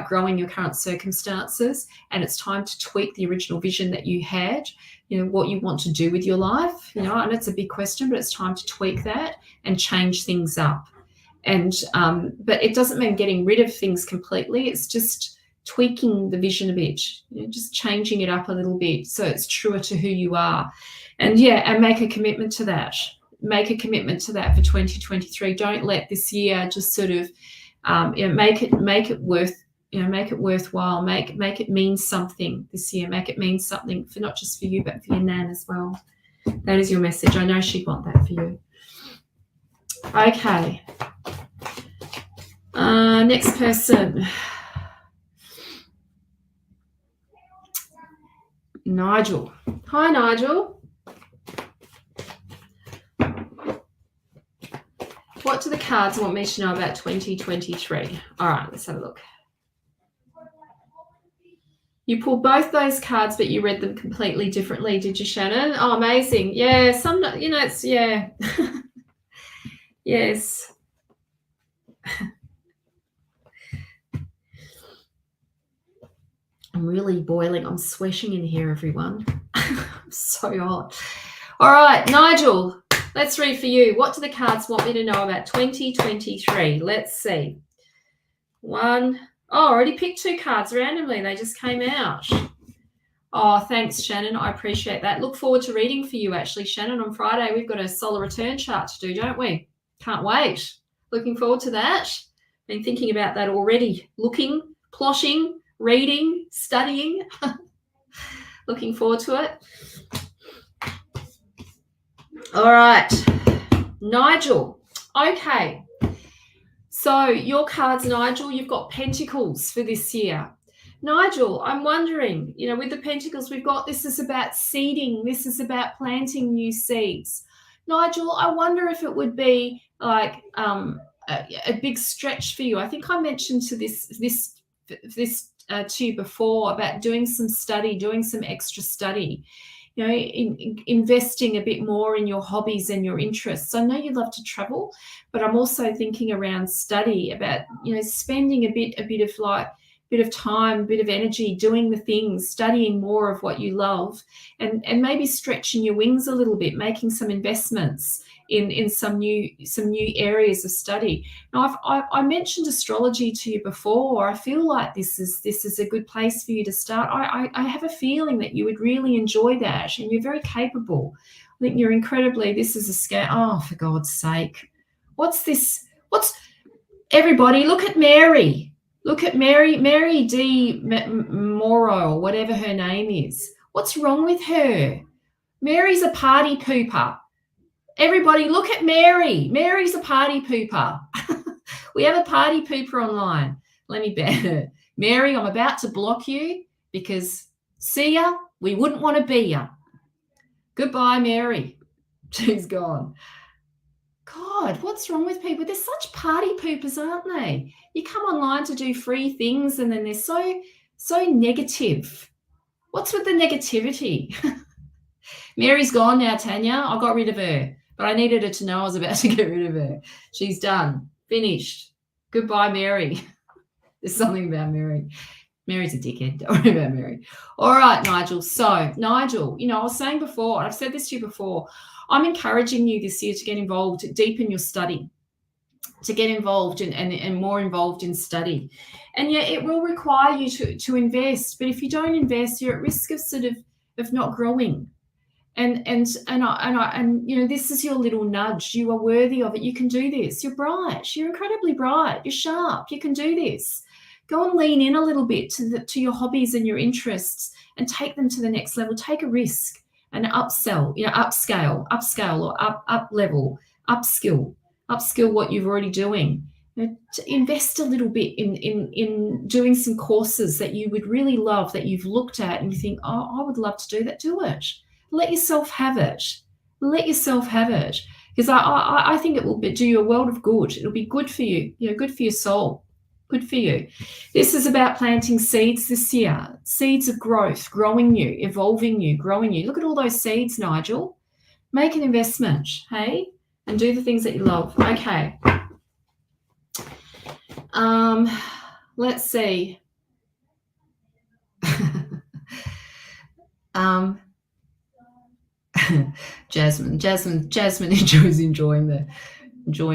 current circumstances, and it's time to tweak the original vision that you had, what you want to do with your life, and it's a big question, but it's time to tweak that and change things up. And but it doesn't mean getting rid of things completely. It's just tweaking the vision a bit, just changing it up a little bit so it's truer to who you are. And make a commitment to that. Make a commitment to that for 2023. Don't let this year just sort of make it worthwhile. Make it mean something this year. Make it mean something for not just for you, but for your Nan as well. That is your message. I know she'd want that for you. Okay. Next person. Nigel. Hi, Nigel. What do the cards want me to know about 2023? All right, let's have a look. You pulled both those cards, but you read them completely differently, did you, Shannon? Oh, amazing. Yeah, it's, yeah. Yes. I'm really boiling. I'm sweating in here, everyone. I'm so hot. All right, Nigel, let's read for you. What do the cards want me to know about 2023? Let's see. One. Oh, I already picked 2 cards randomly. They just came out. Oh, thanks, Shannon. I appreciate that. Look forward to reading for you, actually, Shannon. On Friday, we've got a solar return chart to do, don't we? Can't wait. Looking forward to that. Been thinking about that already. Looking, plotting, reading, studying. Looking forward to it. All right, Nigel. Okay. So your cards, Nigel, you've got Pentacles for this year. Nigel, I'm wondering, with the Pentacles we've got, this is about seeding. This is about planting new seeds. Nigel, I wonder if it would be like a big stretch for you. I think I mentioned to this to you before about doing some study, doing some extra study. Investing a bit more in your hobbies and your interests. I know you love to travel, but I'm also thinking around study about, spending a bit of time, a bit of energy doing the things, studying more of what you love, and maybe stretching your wings a little bit, making some investments in some new areas of study. Now, I mentioned astrology to you before. I feel like this is a good place for you to start. I have a feeling that you would really enjoy that, and you're very capable. I think you're incredibly. This is a scale. Oh, for God's sake, what's this? Everybody? Look at Mary. Look at Mary D. Morrow, or whatever her name is. What's wrong with her? Mary's a party pooper. Everybody, look at Mary. Mary's a party pooper. We have a party pooper online. Let me bet. Mary, I'm about to block you because, see ya, we wouldn't want to be ya. Goodbye, Mary. She's gone. God, what's wrong with people? They're such party poopers, aren't they? You come online to do free things and then they're so negative. What's with the negativity? Mary's gone now, Tanya. I got rid of her, but I needed her to know I was about to get rid of her. She's done. Finished. Goodbye, Mary. There's something about Mary. Mary's a dickhead. Don't worry about Mary. All right, Nigel. So, Nigel, I was saying before, and I've said this to you before, I'm encouraging you this year to get involved, to deepen your study, to get involved and more involved in study. And yeah, it will require you to invest. But if you don't invest, you're at risk of not growing. And this is your little nudge. You are worthy of it. You can do this. You're bright. You're incredibly bright. You're sharp. You can do this. Go and lean in a little bit to your hobbies and your interests and take them to the next level. Take a risk and upscale or up level, upskill what you're already doing. To invest a little bit in doing some courses that you would really love, that you've looked at and you think, oh, I would love to do that. Do it. Let yourself have it. Because I think it will do you a world of good. It'll be good for you, good for your soul, good for you. This is about planting seeds this year, seeds of growth, growing you, evolving you, growing you. Look at all those seeds, Nigel. Make an investment, hey, and do the things that you love. Okay. Let's see. Jasmine enjoys enjoying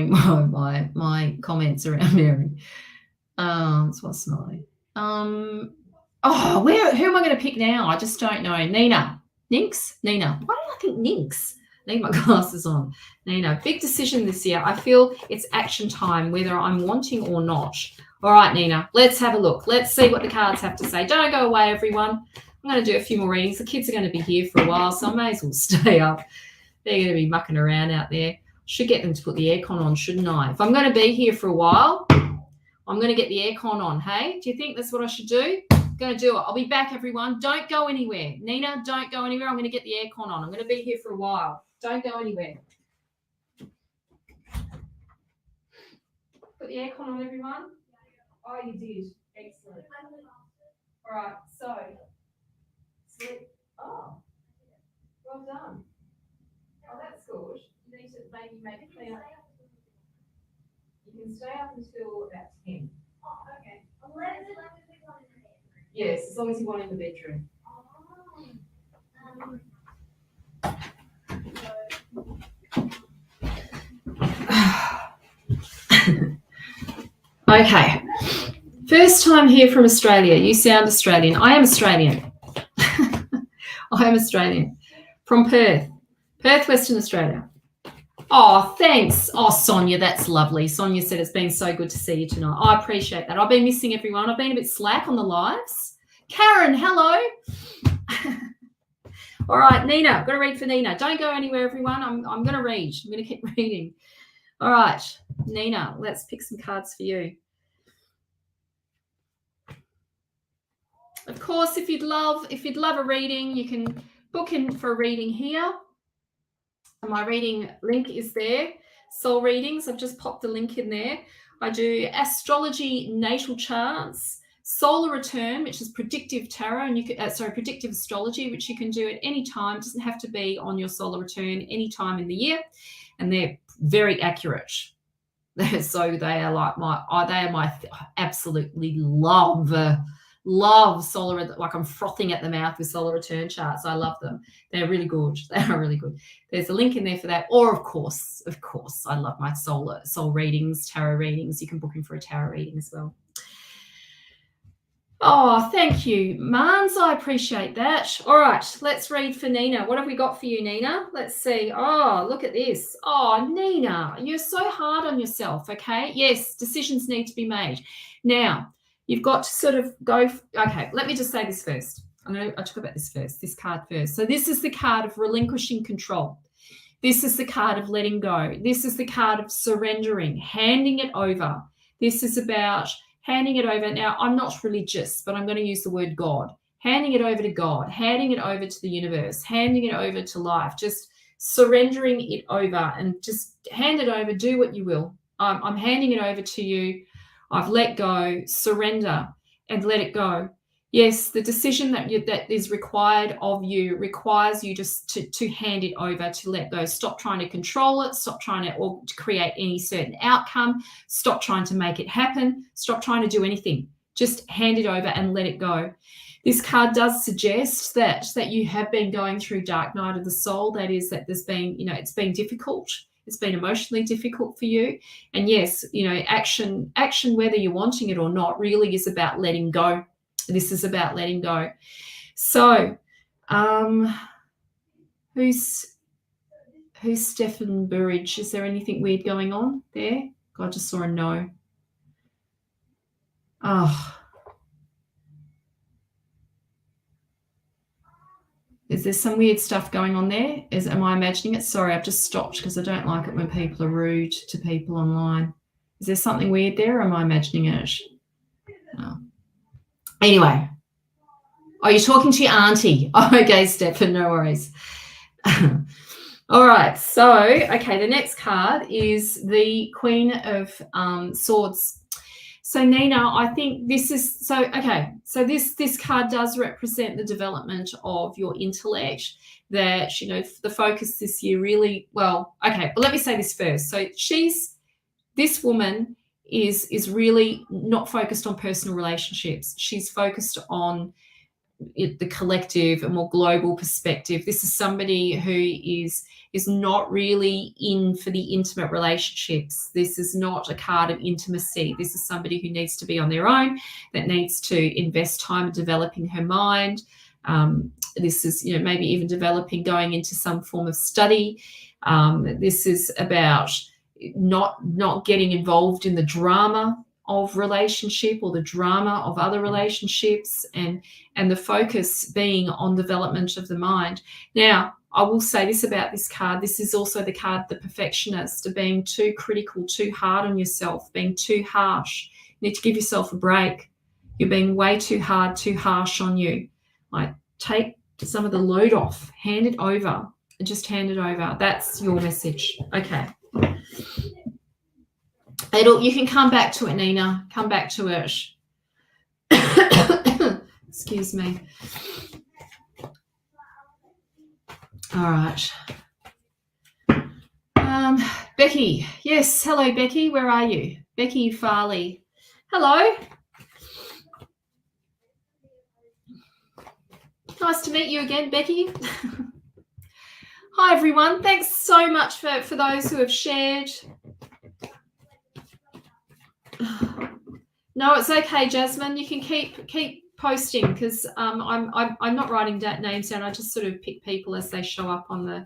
my comments around Mary. That's what's nice. Who am I going to pick now? I just don't know. Nina. Why did I think Ninx? Need my glasses on. Nina, big decision this year. I feel it's action time, whether I'm wanting or not. All right, Nina, let's have a look. Let's see what the cards have to say. Don't go away, everyone. I'm going to do a few more readings. The kids are going to be here for a while, so I may as well stay up. They're going to be mucking around out there. Should get them to put the aircon on, shouldn't I? If I'm going to be here for a while, I'm going to get the aircon on, hey? Do you think that's what I should do? I'm going to do it. I'll be back, everyone. Don't go anywhere. Nina, don't go anywhere. I'm going to get the aircon on. I'm going to be here for a while. Don't go anywhere. Put the aircon on, everyone. Oh, you did. Excellent. All right, so sleep. Oh, well done. Oh, that's good. You need to maybe make it clear. You can stay up until about 10. Oh, okay. 11 is one in the bedroom. Yes, as long as you want in the bedroom. Okay. First time here from Australia. You sound Australian. I am Australian. I am Australian. From Perth. Perth, Western Australia. Oh, thanks. Oh, Sonia, that's lovely. Sonia said it's been so good to see you tonight. I appreciate that. I've been missing everyone. I've been a bit slack on the lives. Karen, hello. All right, Nina. I've got to read for Nina. Don't go anywhere, everyone. I'm going to read. I'm going to keep reading. All right, Nina, let's pick some cards for you. Of course, if you'd love a reading, you can book in for a reading here. My reading link is there. Soul readings. I've just popped the link in there. I do astrology, natal charts, solar return, which is predictive tarot, and you can predictive astrology, which you can do at any time. It doesn't have to be on your solar return any time in the year, and they're very accurate. So they are my absolutely love solar, like I'm frothing at the mouth with solar return charts. I love them. They're really good. They are really good. There's a link in there for that. Or of course, I love my soul readings, tarot readings. You can book in for a tarot reading as well. Oh, thank you, Mans. I appreciate that. All right, let's read for Nina. What have we got for you, Nina? Let's see. Oh, look at this. Oh, Nina, you're so hard on yourself, okay? Yes, decisions need to be made. Now, you've got to sort of go. Okay, let me just say this first. I talk about this first, this card first. So this is the card of relinquishing control. This is the card of letting go. This is the card of surrendering, handing it over. This is about handing it over. Now, I'm not religious, but I'm going to use the word God. Handing it over to God, handing it over to the universe, handing it over to life, just surrendering it over and just hand it over. Do what you will. I'm handing it over to you. I've let go, surrender, and let it go. Yes, the decision that is required of you requires you just to hand it over, to let go. Stop trying to control it. Stop trying to create any certain outcome. Stop trying to make it happen. Stop trying to do anything. Just hand it over and let it go. This card does suggest that you have been going through dark night of the soul. That is, that there's been, it's been difficult. It's been emotionally difficult for you. And yes, action, whether you're wanting it or not, really is about letting go. This is about letting go. So, who's Stefan Burridge? Is there anything weird going on there? God, I just saw a no. Oh. Is there some weird stuff going on there? Am I imagining it? Sorry, I've just stopped because I don't like it when people are rude to people online. Is there something weird there, or am I imagining it? Oh. Anyway. Oh, you're talking to your auntie. Oh, okay, Stefan, no worries. All right, so, okay, the next card is the Queen of Swords. So, Nina, I think this is, so, okay, so this card does represent the development of your intellect, that, the focus this year really, well, okay, but let me say this first. So this woman is really not focused on personal relationships. She's focused on the collective, a more global perspective. This is somebody who is not really in for the intimate relationships. This is not a card of intimacy. This is somebody who needs to be on their own, that needs to invest time in developing her mind. This is, maybe even going into some form of study. This is about not getting involved in the drama of relationship or the drama of other relationships, and the focus being on development of the mind. Now, I will say this about this card. This is also the card, the perfectionist, of being too critical, too hard on yourself, being too harsh. You need to give yourself a break. You're being way too hard, too harsh on you. Like, take some of the load off, hand it over, and just hand it over. That's your message. Okay. You can come back to it, Nina. Come back to it. Excuse me. All right. Becky. Yes. Hello, Becky. Where are you? Becky Farley. Hello. Nice to meet you again, Becky. Hi, everyone. Thanks so much for those who have shared. No, it's okay, Jasmine. You can keep posting because I'm not writing names down. I just sort of pick people as they show up on the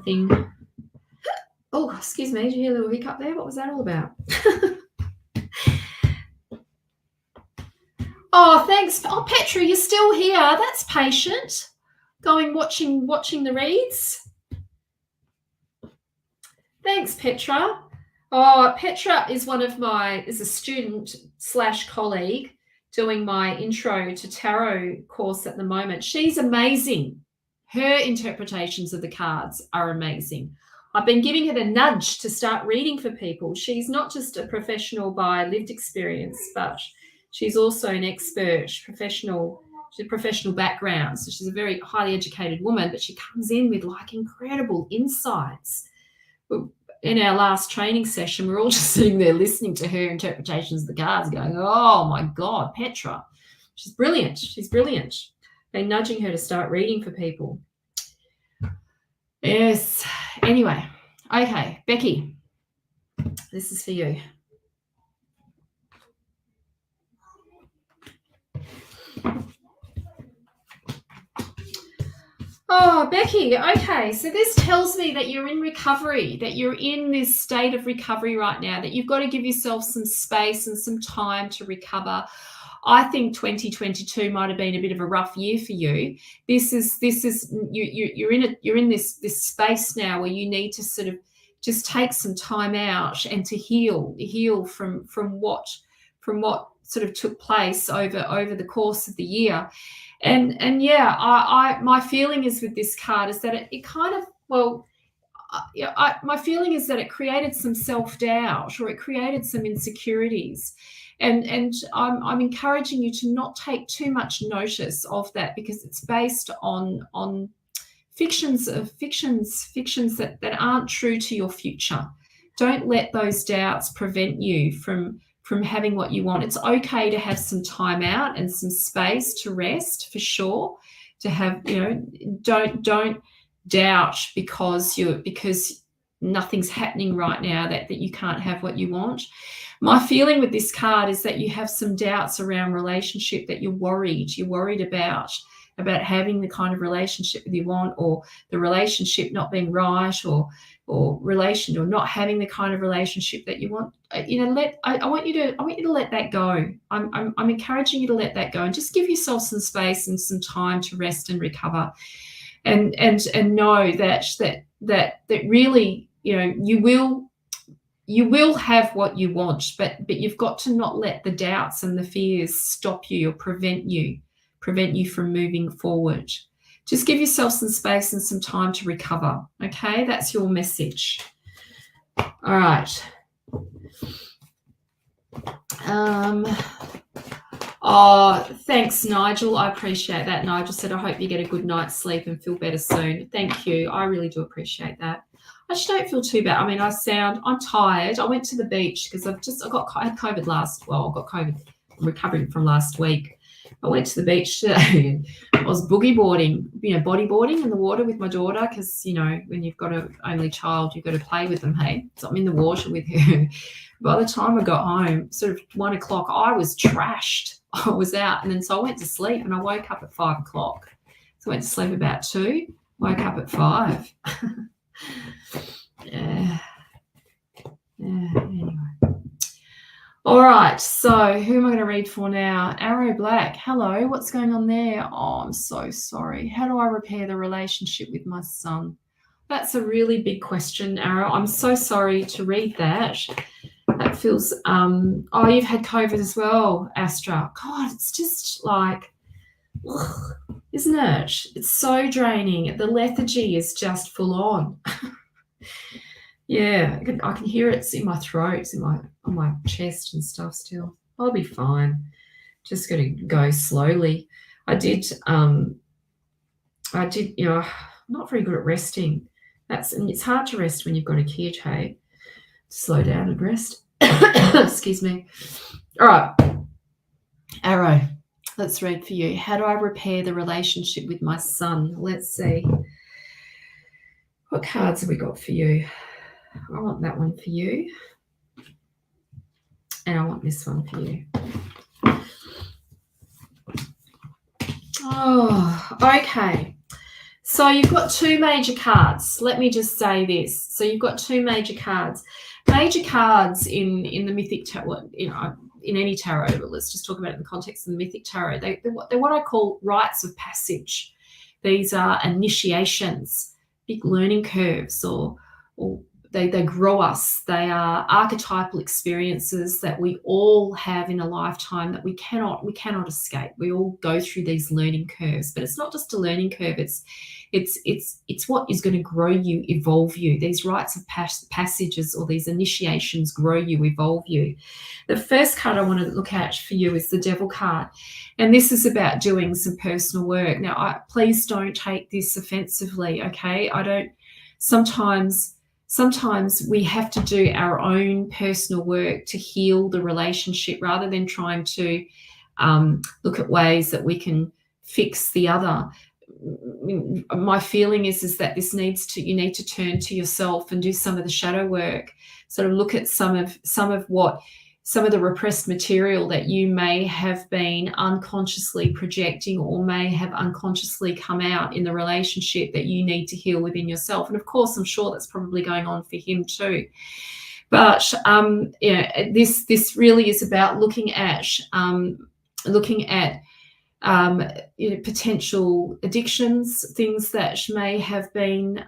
thing. Oh, excuse me. Did you hear a little hiccup there? What was that all about? Oh, thanks. Oh, Petra, you're still here. That's patient. Watching the reads. Thanks, Petra. Oh, Petra is is a student / colleague doing my intro to tarot course at the moment. She's amazing. Her interpretations of the cards are amazing. I've been giving her a nudge to start reading for people. She's not just a professional by lived experience, but she's also an expert, professional. She's a professional background. So she's a very highly educated woman, but she comes in with like incredible insights. In our last training session, we're all just sitting there listening to her interpretations of the cards going, oh, my God, Petra. She's brilliant. She's brilliant. Been nudging her to start reading for people. Yes. Anyway, okay, Becky, this is for you. Oh, Becky, okay. So this tells me that you're in recovery, that you're in this state of recovery right now, that you've got to give yourself some space and some time to recover. I think 2022 might have been a bit of a rough year for you. You're in this space now where you need to sort of just take some time out and to heal from what sort of took place over the course of the year. And yeah, my feeling is with this card is that it kind of, my feeling is that it created some self-doubt or it created some insecurities. And I'm encouraging you to not take too much notice of that because it's based on fictions that aren't true to your future. Don't let those doubts prevent you from having what you want. It's okay to have some time out and some space to rest, for sure. To have, don't doubt because nothing's happening right now that you can't have what you want. My feeling with this card is that you have some doubts around relationship, that you're worried about having the kind of relationship that you want, or the relationship not being right, or not having the kind of relationship that you want. I want you to let that go. I'm encouraging you to let that go and just give yourself some space and some time to rest and recover, and know that really, you will have what you want, but you've got to not let the doubts and the fears stop you or prevent you from moving forward. Just give yourself some space and some time to recover. Okay, that's your message. All right. Oh, thanks, Nigel. I appreciate that. Nigel said, I hope you get a good night's sleep and feel better soon. Thank you. I really do appreciate that. I just don't feel too bad. I mean, I'm tired. I went to the beach because I had COVID I got COVID. I'm recovering from last week. I went to the beach today. I was boogie boarding, bodyboarding in the water with my daughter because, when you've got an only child, you've got to play with them, hey? So I'm in the water with her. By the time I got home, sort of 1 o'clock, I was trashed. I was out. And then so I went to sleep and I woke up at 5 o'clock. So I went to sleep about 2, woke up at 5. Yeah. Anyway. All right, so who am I going to read for now? Arrow Black. Hello, what's going on there? Oh, I'm so sorry. How do I repair the relationship with my son? That's a really big question, Arrow. I'm so sorry to read that. That feels, you've had COVID as well, Astra. God, it's just like, ugh, isn't it? It's so draining. The lethargy is just full on. Yeah, I can hear it in my throat, on my chest and stuff still. I'll be fine. Just got to go slowly. I did, you know, not very good at resting. And it's hard to rest when you've got a kid, hey? Slow down and rest. Excuse me. All right. Arrow. Let's read for you. How do I repair the relationship with my son? Let's see. What cards have we got for you? I want that one for you. And I want this one for you. Oh, okay. So you've got two major cards. Let me just say this. So you've got two major cards. Major cards in the Mythic Tarot, you know, in any tarot, but let's just talk about it in the context of the Mythic Tarot. They're what I call rites of passage. These are initiations, big learning curves, or they grow us. They are archetypal experiences that we all have in a lifetime that we cannot escape. We all go through these learning curves, but it's not just a learning curve. It's what is going to grow you, evolve you. These rites of passages or these initiations grow you, evolve you. The first card I want to look at for you is the Devil card, and this is about doing some personal work. Now, please don't take this offensively, okay? I don't. Sometimes we have to do our own personal work to heal the relationship rather than trying to look at ways that we can fix the other. My feeling is that you need to turn to yourself and do some of the shadow work, sort of look at some of the repressed material that you may have been unconsciously projecting or may have unconsciously come out in the relationship that you need to heal within yourself. And of course, I'm sure that's probably going on for him too. But this really is about looking at potential addictions, things that may have been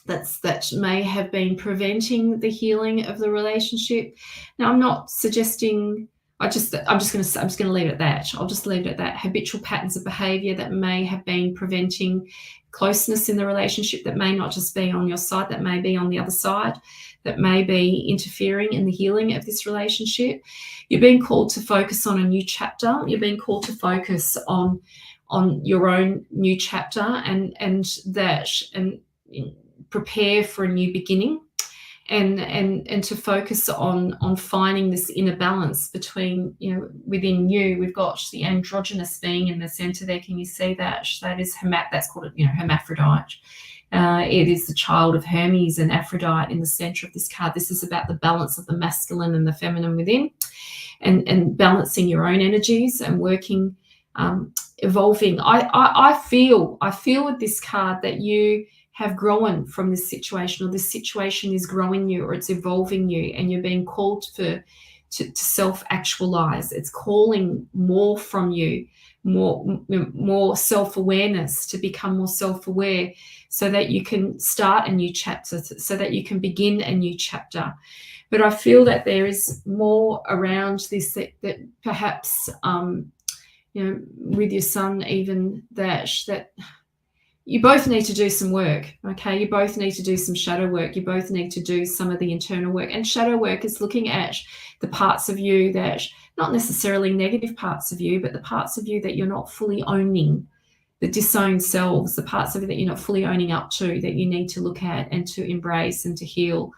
that may have been preventing the healing of the relationship. Now, I'm not suggesting. I'm just going to leave it at that. I'll just leave it at that. Habitual patterns of behaviour that may have been preventing closeness in the relationship, that may not just be on your side, that may be on the other side, that may be interfering in the healing of this relationship. You're being called to focus on a new chapter. You're being called to focus on your own new chapter and prepare for a new beginning, and to focus on finding this inner balance between, within you. We've got the androgynous being in the center there. Can you see that? That is that's called hermaphrodite. It is the child of Hermes and Aphrodite in the center of this card. This is about the balance of the masculine and the feminine within, and balancing your own energies and working, evolving. I feel with this card that you have grown from this situation, or this situation is growing you, or it's evolving you, and you're being called to self-actualize. It's calling more from you, more self-awareness, to become more self-aware, so that you can start a new chapter, so that you can begin a new chapter. But I feel that there is more around this that perhaps, with your son, even that you both need to do some work, okay? You both need to do some shadow work. You both need to do some of the internal work. And shadow work is looking at the parts of you that, not necessarily negative parts of you, but the parts of you that you're not fully owning, the disowned selves, the parts of it that you're not fully owning up to, that you need to look at and to embrace and to heal,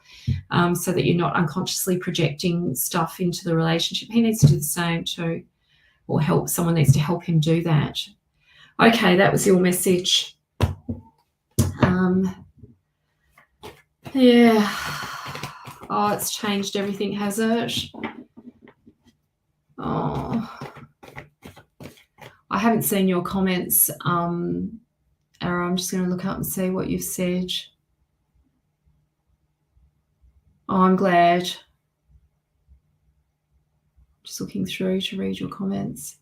so that you're not unconsciously projecting stuff into the relationship. He needs to do the same too, or someone needs to help him do that. Okay, that was your message. Yeah. Oh, it's changed everything, has it? Oh, I haven't seen your comments, Ara. I'm just going to look up and see what you've said. Oh, I'm glad. Just looking through to read your comments.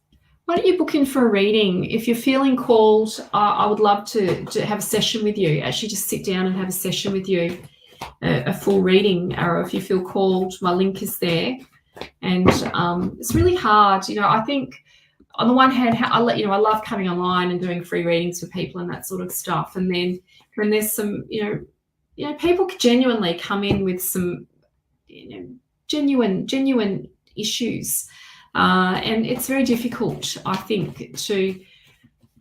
Why don't you book in for a reading? If you're feeling called, I would love to have a session with you. Actually, just sit down and have a session with you, a full reading, Ara. If you feel called, my link is there. And it's really hard. I think on the one hand, I love coming online and doing free readings for people and that sort of stuff. And then when there's some, people genuinely come in with some, genuine issues. And it's very difficult, I think, to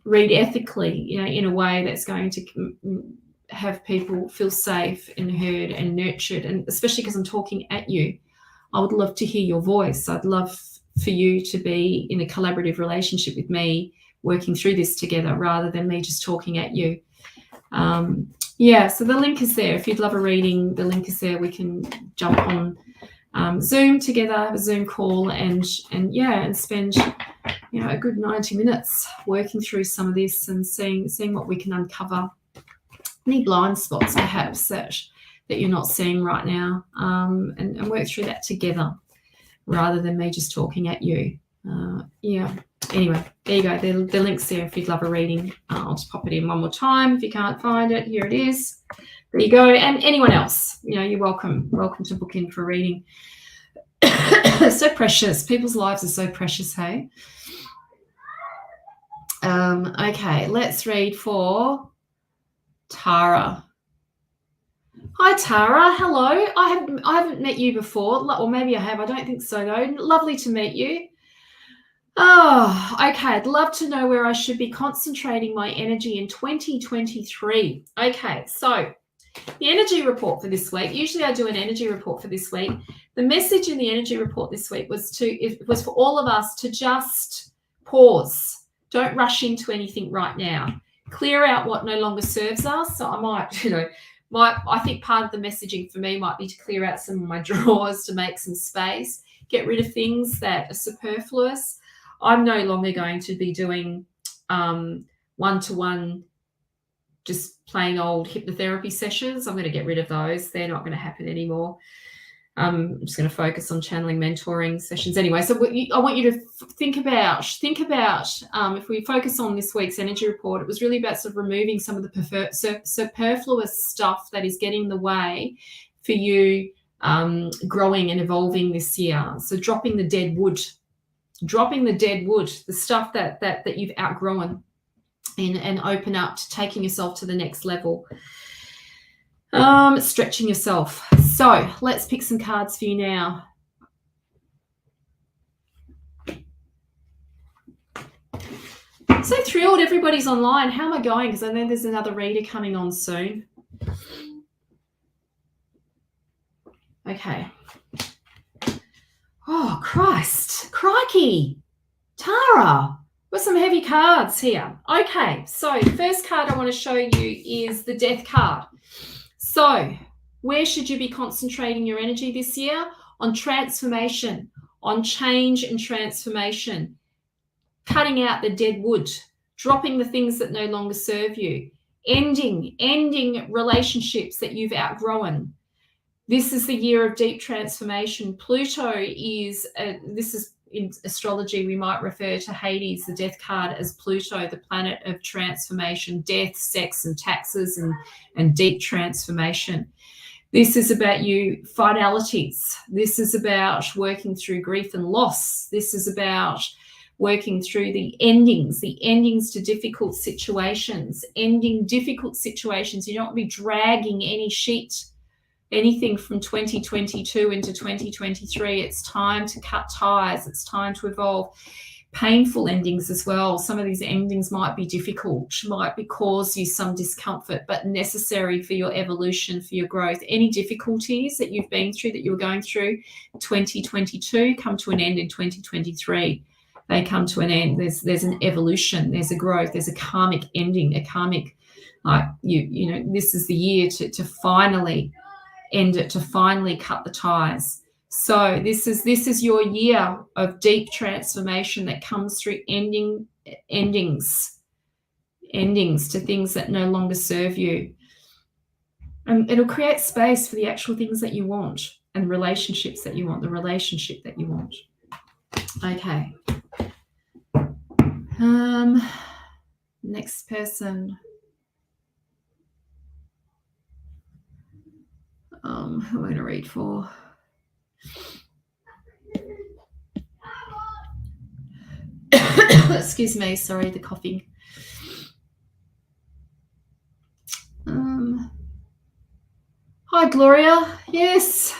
read ethically, in a way that's going to have people feel safe and heard and nurtured. And especially because I'm talking at you, I would love to hear your voice. I'd love for you to be in a collaborative relationship with me, working through this together, rather than me just talking at you. So the link is there. If you'd love a reading, the link is there. We can jump on Zoom together, have a Zoom call, and spend a good 90 minutes working through some of this and seeing what we can uncover. Any blind spots perhaps that you're not seeing right now, and work through that together rather than me just talking at you. Anyway, there you go. The link's there if you'd love a reading. I'll just pop it in one more time. If you can't find it, here it is. There you go. And anyone else, you're welcome to book in for a reading. So precious. People's lives are so precious, hey? Okay, let's read for Tara. Hi, Tara. Hello. I haven't met you before, or maybe I have. I don't think so, though. Lovely to meet you. Oh, okay. I'd love to know where I should be concentrating my energy in 2023. Okay, so the energy report for this week. Usually I do an energy report for this week. The message in the energy report this week was for all of us to just pause. Don't rush into anything right now. Clear out what no longer serves us. So I might, I think part of the messaging for me might be to clear out some of my drawers to make some space, get rid of things that are superfluous. I'm no longer going to be doing one-to-one, just plain old hypnotherapy sessions. I'm going to get rid of those. They're not going to happen anymore. I'm just going to focus on channeling mentoring sessions. Anyway, so I want you to think about if we focus on this week's energy report, it was really about sort of removing some of the superfluous stuff that is getting in the way for you growing and evolving this year. So dropping the dead wood, the stuff that you've outgrown, and open up to taking yourself to the next level. Stretching yourself. So let's pick some cards for you now. So thrilled everybody's online. How am I going? Because I know there's another reader coming on soon. Okay. Oh, Christ. Crikey. Tara. Got some heavy cards here. Okay, so first card I want to show you is the Death card. So where should you be concentrating your energy this year? On transformation, on change and transformation, cutting out the dead wood, dropping the things that no longer serve you, ending relationships that you've outgrown. This is the year of deep transformation. Pluto is, this is in astrology, we might refer to Hades, the Death card, as Pluto, the planet of transformation, death, sex, and taxes, and deep transformation. This is about you finalities. This is about working through grief and loss. This is about working through the endings to difficult situations, ending difficult situations. You don't want to be dragging anything from 2022 into 2023. It's time to cut ties. It's time to evolve. Painful endings as well. Some of these endings might be difficult, might cause you some discomfort, but necessary for your evolution, for your growth. Any difficulties that you've been through, that you were going through 2022, come to an end in 2023. They come to an end. There's an evolution. There's a growth. There's a karmic ending. A karmic, this is the year to finally end it, to finally cut the ties. So this is your year of deep transformation that comes through endings to things that no longer serve you. And it'll create space for the actual things that you want and relationships that you want, the relationship that you want. Okay. Next person. Who am I going to read for? Excuse me, sorry, the coughing. Hi, Gloria. Yes,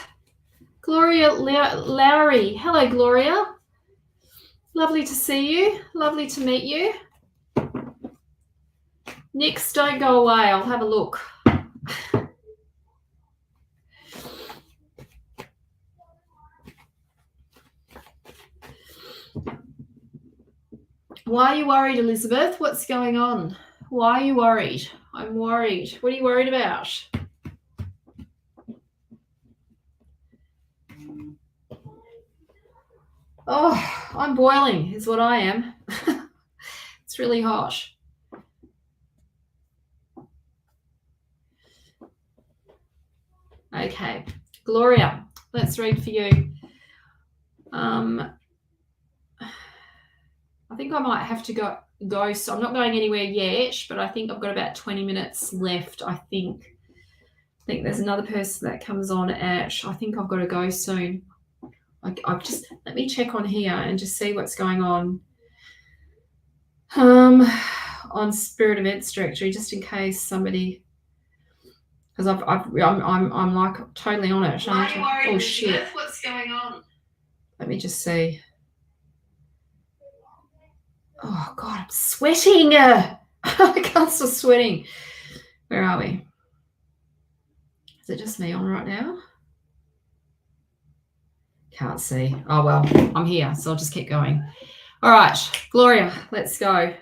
Gloria Lowry. Hello, Gloria. Lovely to see you. Lovely to meet you. Nix, don't go away. I'll have a look. Why are you worried, Elizabeth? What's going on? Why are you worried? I'm worried. What are you worried about? Oh, I'm boiling is what I am. It's really hot. Okay, Gloria, let's read for you. I think I might have to go. So I'm not going anywhere yet, but I think I've got about 20 minutes left. I think there's another person that comes on at. I think I've got to go soon. I've just let me check on here and just see what's going on. On Spirit Events Directory, just in case somebody, because I'm like totally on it. Oh shit! What's going on? Let me just see. Oh God, I'm sweating. I can't stop sweating. Where are we? Is it just me on right now? Can't see. Oh well, I'm here, so I'll just keep going. All right, Gloria, let's go.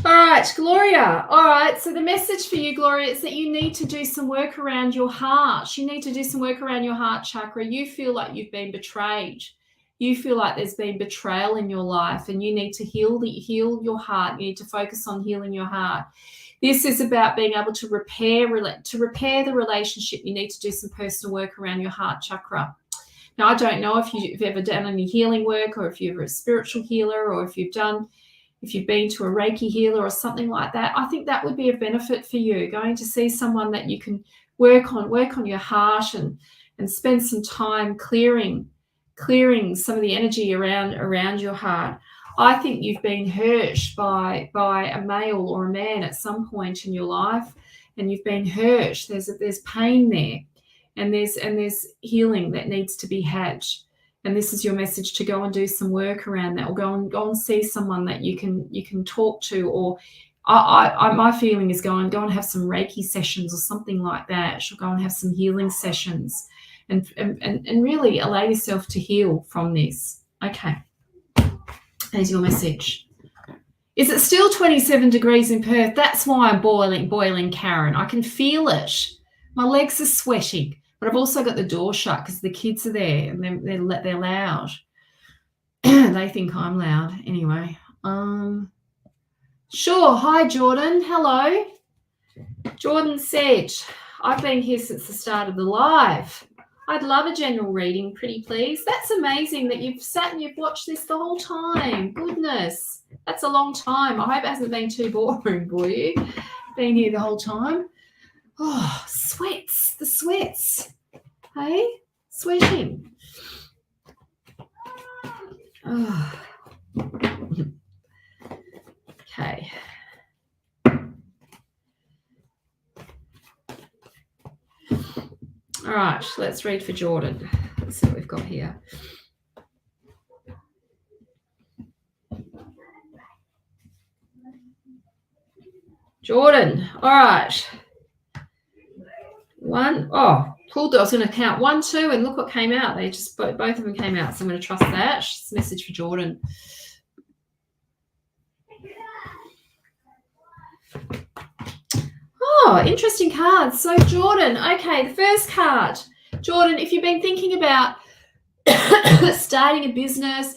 All right, Gloria. All right, so the message for you, Gloria, is that you need to do some work around your heart. You need to do some work around your heart chakra. You feel like you've been betrayed. You feel like there's been betrayal in your life, and you need to heal your heart. You need to focus on healing your heart. This is about being able to repair the relationship. You need to do some personal work around your heart chakra. Now, I don't know if you've ever done any healing work, or if you're a spiritual healer, or if you've been to a Reiki healer or something like that. I think that would be a benefit for you, going to see someone that you can work on your heart and spend some time clearing some of the energy around your heart. I think you've been hurt by a male or a man at some point in your life, and you've been hurt. There's pain there, and there's healing that needs to be had. And this is your message to go and do some work around that, or go and see someone that you can talk to, or my feeling is go and have some Reiki sessions or something like that. She'll go and have some healing sessions, and really allow yourself to heal from this. Okay, there's your message. Is it still 27 degrees in Perth? That's why I'm boiling, Karen. I can feel it. My legs are sweating. But I've also got the door shut because the kids are there and they're loud. They think I'm loud. Anyway. Sure. Hi, Jordan. Hello. Jordan said, I've been here since the start of the live. I'd love a general reading, pretty please. That's amazing that you've sat and you've watched this the whole time. Goodness. That's a long time. I hope it hasn't been too boring for you. Been here the whole time. Oh, sweats, the sweats. Hey, sweating. Oh. Okay. All right, let's read for Jordan. Let's see what we've got here. Jordan, all right. I was going to count 1, 2, and look what came out. They just both of them came out, so I'm going to trust that. It's a message for Jordan. Oh, interesting cards. So Jordan, okay, the first card. Jordan, if you've been thinking about starting a business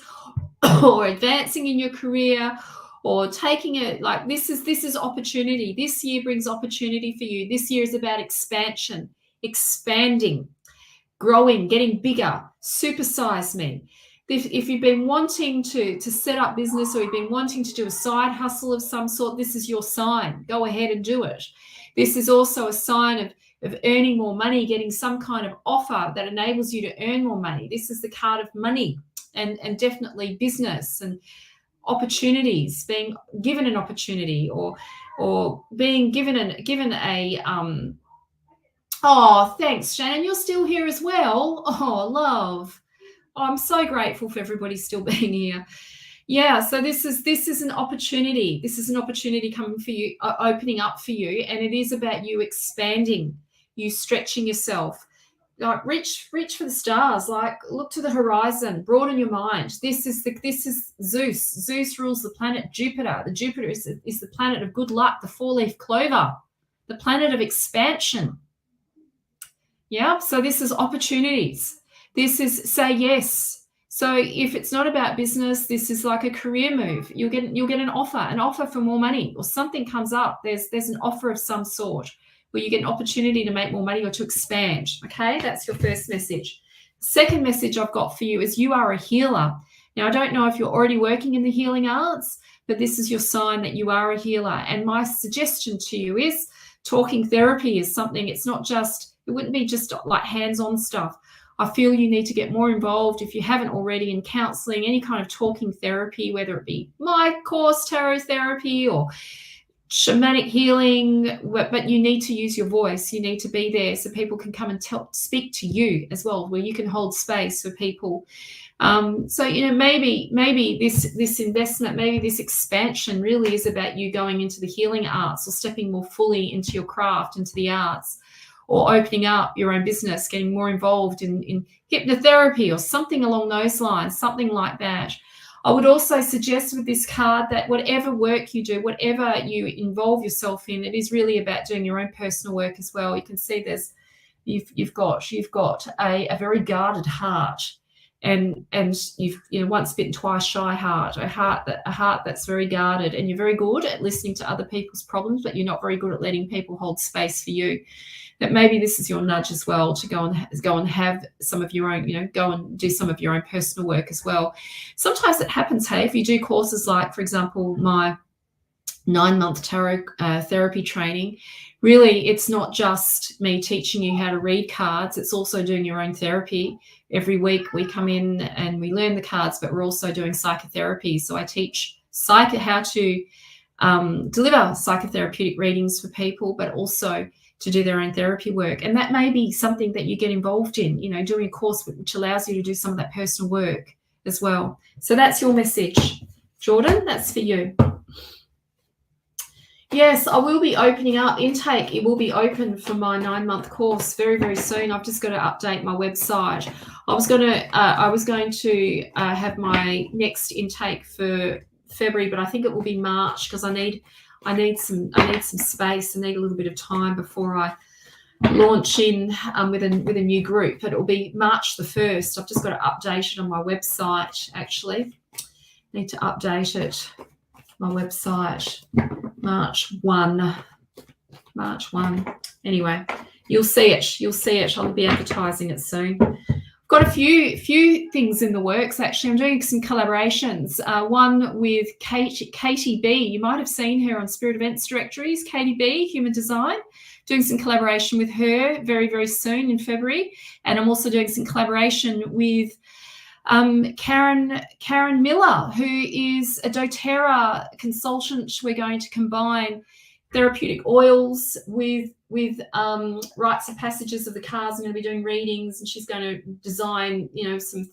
or advancing in your career, or taking it, like this is opportunity. This year brings opportunity for you. This year is about expansion, expanding, growing, getting bigger, supersize me. If you've been wanting to set up business, or you've been wanting to do a side hustle of some sort, this is your sign. Go ahead and do it. This is also a sign of earning more money, getting some kind of offer that enables you to earn more money. This is the card of money and definitely business and opportunities, being given an opportunity, or being given a Oh, thanks, Shannon. You're still here as well. Oh, love. Oh, I'm so grateful for everybody still being here. Yeah, so this is an opportunity. This is an opportunity coming for you, opening up for you, and it is about you expanding, you stretching yourself. Like reach for the stars. Like look to the horizon, broaden your mind. This is Zeus. Zeus rules the planet Jupiter. The Jupiter is the planet of good luck, the four-leaf clover, the planet of expansion. Yeah, so this is opportunities. This is say yes. So if it's not about business, this is like a career move. You'll get an offer for more money, or something comes up. There's an offer of some sort where you get an opportunity to make more money or to expand. Okay, that's your first message. Second message I've got for you is you are a healer. Now, I don't know if you're already working in the healing arts, but this is your sign that you are a healer. And my suggestion to you is talking therapy is something, it wouldn't be just like hands-on stuff. I feel you need to get more involved if you haven't already in counseling, any kind of talking therapy, whether it be my course, tarot therapy or shamanic healing, but you need to use your voice. You need to be there so people can come and speak to you as well, where you can hold space for people. So, maybe this investment, maybe this expansion really is about you going into the healing arts or stepping more fully into your craft, into the arts, or opening up your own business, getting more involved in hypnotherapy or something along those lines, something like that. I would also suggest with this card that whatever work you do, whatever you involve yourself in, it is really about doing your own personal work as well. You can see you've got a very guarded heart, and you've once bitten, twice shy heart, a heart that's very guarded, and you're very good at listening to other people's problems, but you're not very good at letting people hold space for you. That maybe this is your nudge as well to go and have some of your own, go and do some of your own personal work as well. Sometimes it happens, hey, if you do courses like, for example, my 9-month tarot therapy training, really it's not just me teaching you how to read cards, it's also doing your own therapy. Every week we come in and we learn the cards, but we're also doing psychotherapy. So I teach how to deliver psychotherapeutic readings for people, but also to do their own therapy work. And that may be something that you get involved in, doing a course which allows you to do some of that personal work as well. So that's your message, Jordan. That's for you. Yes, I will be opening up intake. It will be open for my 9-month course very, very soon. I've just got to update my website. I was going to have my next intake for February, but I think it will be March because I need some space. I need a little bit of time before I launch in with a new group. But it will be March the 1st. I've just got to update it on my website. Actually, need to update it. My website, March 1. Anyway, you'll see it. I'll be advertising it soon. Got a few things in the works. Actually, I'm doing some collaborations. One with Katie B. You might have seen her on Spirit Events Directories. Katie B, Human Design. Doing some collaboration with her very, very soon in February. And I'm also doing some collaboration with Karen Miller, who is a doTERRA consultant. We're going to combine therapeutic oils with rites and passages of the cards. I'm going to be doing readings, and she's going to design, some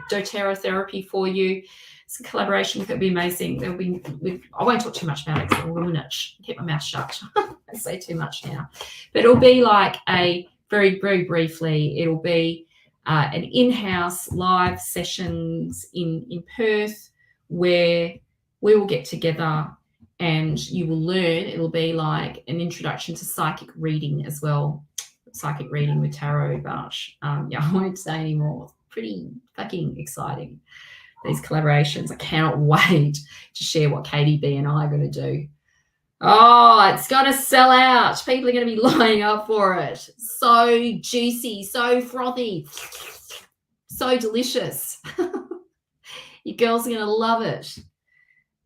doTERRA therapy for you. Some collaboration with it will be amazing. I won't talk too much about it because I'll ruin it. Keep my mouth shut. I say too much now, but it'll be like very, very briefly. It'll be an in-house live sessions in Perth where we will get together and you will learn. It'll be like an introduction to psychic reading as well. Psychic reading with tarot, but I won't say anymore. It's pretty fucking exciting, these collaborations. I cannot wait to share what Katie B and I are going to do. Oh, it's going to sell out. People are going to be lining up for it. So juicy, so frothy, so delicious. You girls are going to love it.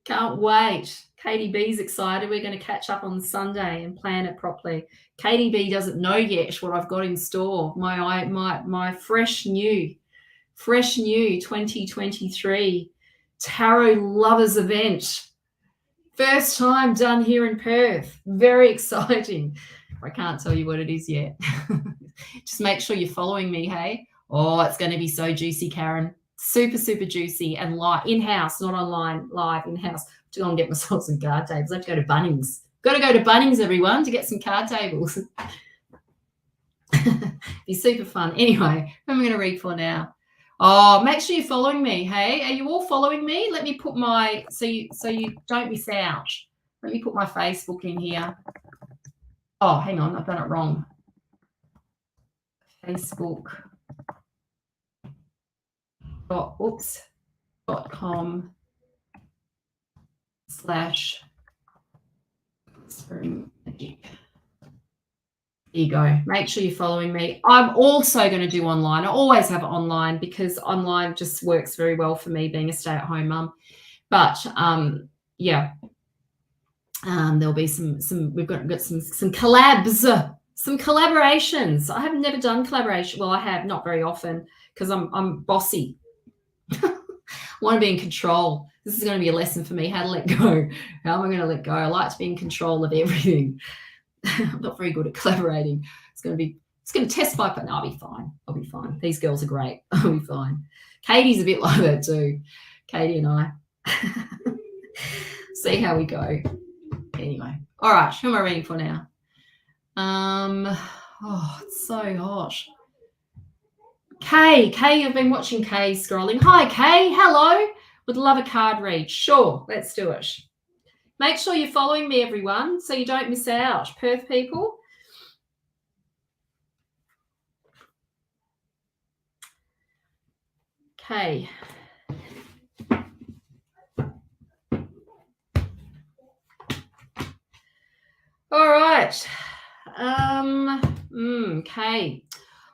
Can't wait. Katie B's excited. We're going to catch up on Sunday and plan it properly. Katie B doesn't know yet what I've got in store. My fresh new 2023 Tarot Lovers event. First time done here in Perth. Very exciting. I can't tell you what it is yet. Just make sure you're following me, hey? Oh, it's going to be so juicy, Karen. Super, super juicy and live, in-house, not online, live, in-house. To go and get myself some card tables. I have to go to Bunnings. Got to go to Bunnings, everyone, to get some card tables. Be super fun. Anyway, who am I going to read for now? Oh, make sure you're following me. Hey, are you all following me? Let me put my so you don't miss out. Let me put my Facebook in here. Oh, hang on, I've done it wrong. facebook.com/magic. There you go. Make sure you're following me. I'm also going to do online. I always have online because online just works very well for me being a stay-at-home mum. But yeah, there'll be some we've got some collabs, some collaborations. I have never done collaboration. Well, I have, not very often because I'm bossy. I want to be in control. This is going to be a lesson for me, how to let go. How am I going to let go? I like to be in control of everything. I'm not very good at collaborating. It's going to test my, but no, I'll be fine. I'll be fine. These girls are great. I'll be fine. Katie's a bit like that too. Katie and I. See how we go. Anyway. All right. Who am I reading for now? Oh, it's so hot. Kay, I've been watching Kay scrolling. Hi, Kay. Hello. Would love a card read. Sure. Let's do it. Make sure you're following me, everyone, so you don't miss out. Perth people. Okay. All right. Okay.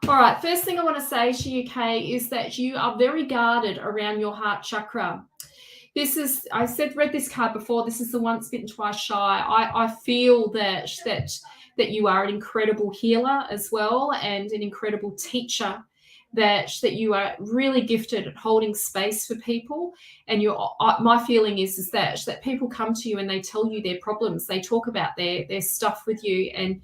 All right. First thing I want to say to you, Kay, is that you are very guarded around your heart chakra. This is, read this card before. This is the once bitten, twice shy. I feel that you are an incredible healer as well and an incredible teacher, that you are really gifted at holding space for people. And my feeling is that people come to you and they tell you their problems. They talk about their stuff with you, and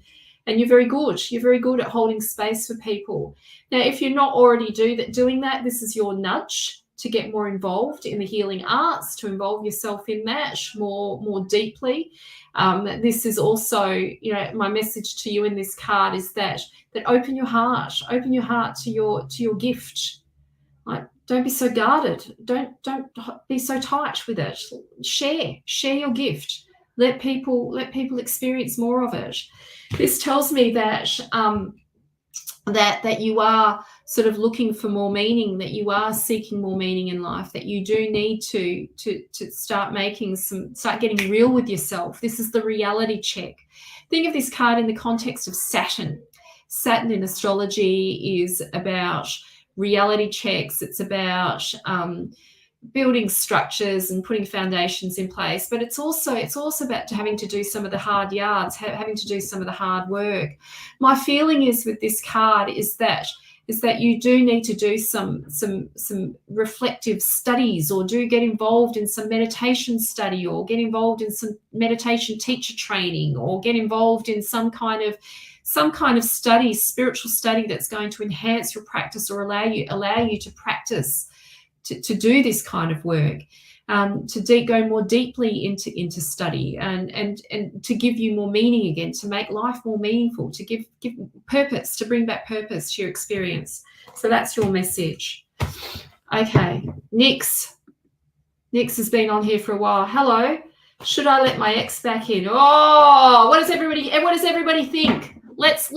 you're very good. You're very good at holding space for people. Now, if you're not already doing that, this is your nudge to get more involved in the healing arts, to involve yourself in that more deeply. This is also, my message to you in this card is that open your heart to your gift. Like, don't be so guarded. Don't be so tight with it. Share your gift. Let people experience more of it. This tells me that that you are sort of looking for more meaning, that you are seeking more meaning in life, that you do need to start getting real with yourself. This is the reality check. Think of this card in the context of Saturn. Saturn in astrology is about reality checks. It's about building structures and putting foundations in place, but it's also about having to do some of the hard yards, having to do some of the hard work. My feeling is with this card is that you do need to do some reflective studies, or do get involved in some meditation study, or get involved in some meditation teacher training, or get involved in some kind of study, spiritual study, that's going to enhance your practice or allow you to practice to do this kind of work, to go more deeply into study, and to give you more meaning again, to make life more meaningful, to give purpose, to bring back purpose to your experience. So that's your message. Okay, Nix has been on here for a while. Hello. Should I let my ex back in? Oh, what does everybody think? Let's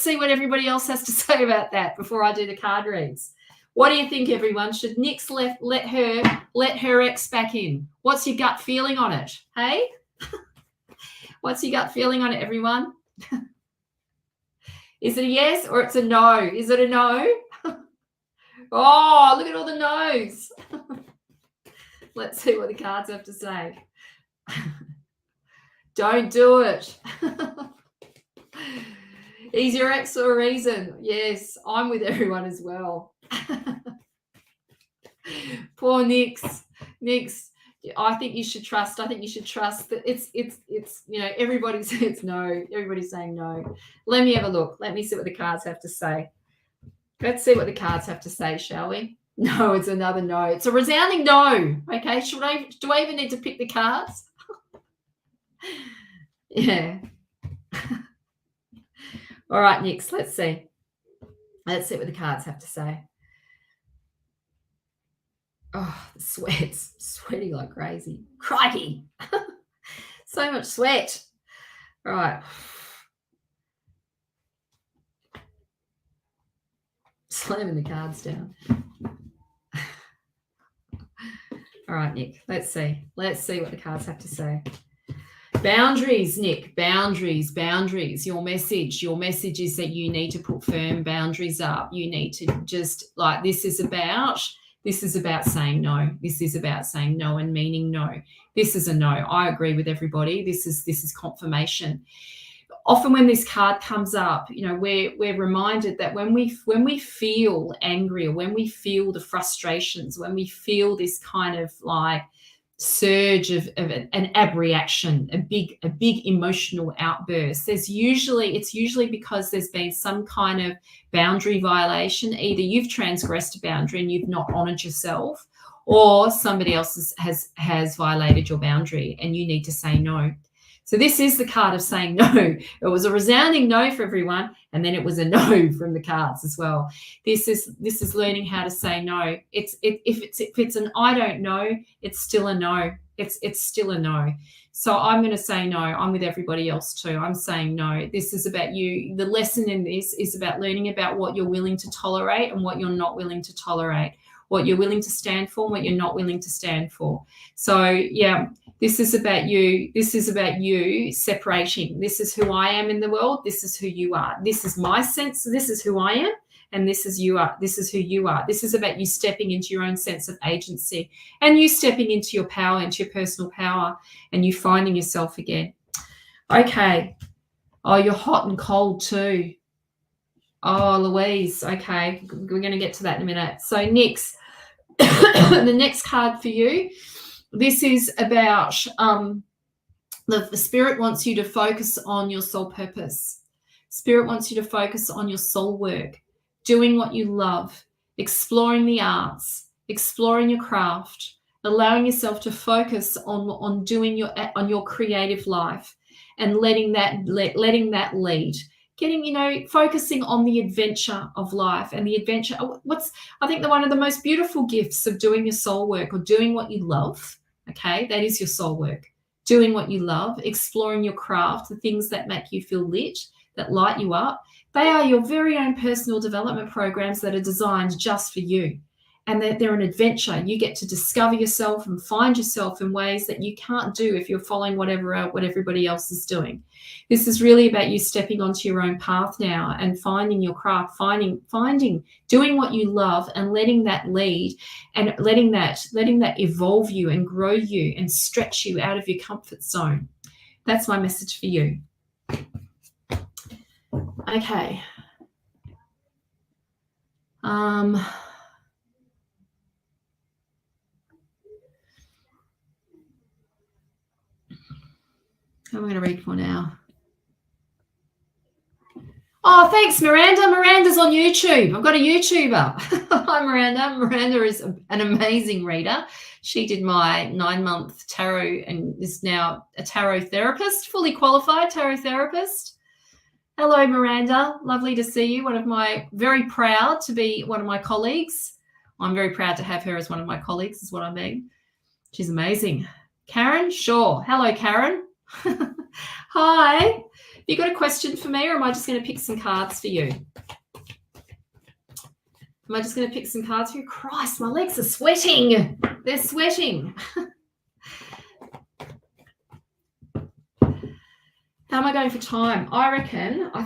see what everybody else has to say about that before I do the card reads. What do you think, everyone? Should Nix let her ex back in? What's your gut feeling on it? Hey? What's your gut feeling on it, everyone? Is it a yes or it's a no? Is it a no? Oh, look at all the no's. Let's see what the cards have to say. Don't do it. Is your ex or a reason? Yes, I'm with everyone as well. Poor Nix. I think you should trust. I think you should trust that it's you know, everybody says no. Everybody's saying no. Let me have a look. Let me see what the cards have to say. Let's see what the cards have to say, shall we? No, it's another no. It's a resounding no. Okay, do I even need to pick the cards? Yeah. All right, Nix, let's see. Let's see what the cards have to say. Oh, the sweat's sweating like crazy. Crikey. So much sweat. All right. Slamming the cards down. All right, Nick, let's see. Let's see what the cards have to say. Boundaries, Nick, boundaries. Your message is that you need to put firm boundaries up. You need to just, like, this is about saying no. This is about saying no and meaning no. This is a no. I agree with everybody. This is confirmation. Often when this card comes up, you know, we're reminded that when we feel angry, or when we feel the frustrations, when we feel this kind of like surge of an abreaction, a big emotional outburst, it's usually because there's been some kind of boundary violation. Either you've transgressed a boundary and you've not honored yourself, or somebody else has violated your boundary and you need to say no. So this is the card of saying no. It was a resounding no for everyone, and then it was a no from the cards as well. This is learning how to say no. If it's an I don't know, it's still a no. It's still a no. So I'm going to say no. I'm with everybody else too. I'm saying no. This is about you. The lesson in this is about learning about what you're willing to tolerate and what you're not willing to tolerate, what you're willing to stand for and what you're not willing to stand for. So yeah, this is about you. This is about you separating. This is who I am in the world. This is who you are. This is my sense. This is who I am. And this is you are. This is who you are. This is about you stepping into your own sense of agency and you stepping into your power, into your personal power, and you finding yourself again. Okay. Oh, you're hot and cold too. Oh, Louise. Okay. We're going to get to that in a minute. So next, the next card for you, this is about the Spirit wants you to focus on your soul purpose. Spirit wants you to focus on your soul work, doing what you love, exploring the arts, exploring your craft, allowing yourself to focus on doing your creative life and letting that lead. Getting, focusing on the adventure of life and the adventure. I think one of the most beautiful gifts of doing your soul work or doing what you love, okay, that is your soul work. Doing what you love, exploring your craft, the things that make you feel lit, that light you up, they are your very own personal development programs that are designed just for you. And they're an adventure. You get to discover yourself and find yourself in ways that you can't do if you're following what everybody else is doing. This is really about you stepping onto your own path now and finding your craft, doing what you love and letting that lead and letting that evolve you and grow you and stretch you out of your comfort zone. That's my message for you. Okay. Who am I going to read for now? Oh, thanks, Miranda. Miranda's on YouTube. I've got a YouTuber. Hi, Miranda. Miranda is an amazing reader. She did my 9-month tarot and is now a tarot therapist, fully qualified tarot therapist. Hello, Miranda. Lovely to see you. Very proud to be one of my colleagues. I'm very proud to have her as one of my colleagues, is what I mean. She's amazing. Karen? Sure. Hello, Karen. Hi. Have you got a question for me, or am I just going to pick some cards for you? Am I just going to pick some cards for you? Christ, my legs are sweating. They're sweating. How am I going for time? I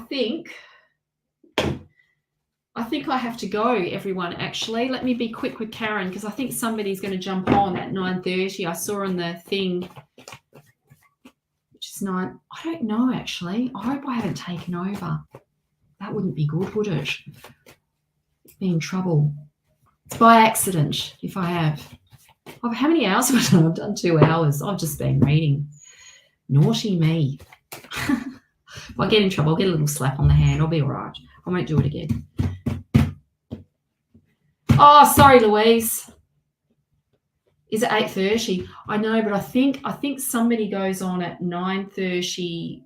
think I have to go, everyone, actually. Let me be quick with Karen because I think somebody's going to jump on at 9:30. I saw on the thing, which is 9. I don't know, actually. I hope I haven't taken over. That wouldn't be good, would it? Be in trouble. It's by accident if I have. Oh, how many hours have I done? I've done 2 hours. I've just been reading. Naughty me. If I get in trouble, I'll get a little slap on the hand. I'll be all right. I won't do it again. Oh, sorry, Louise. Is it 8:30? I know, but I think somebody goes on at 9:30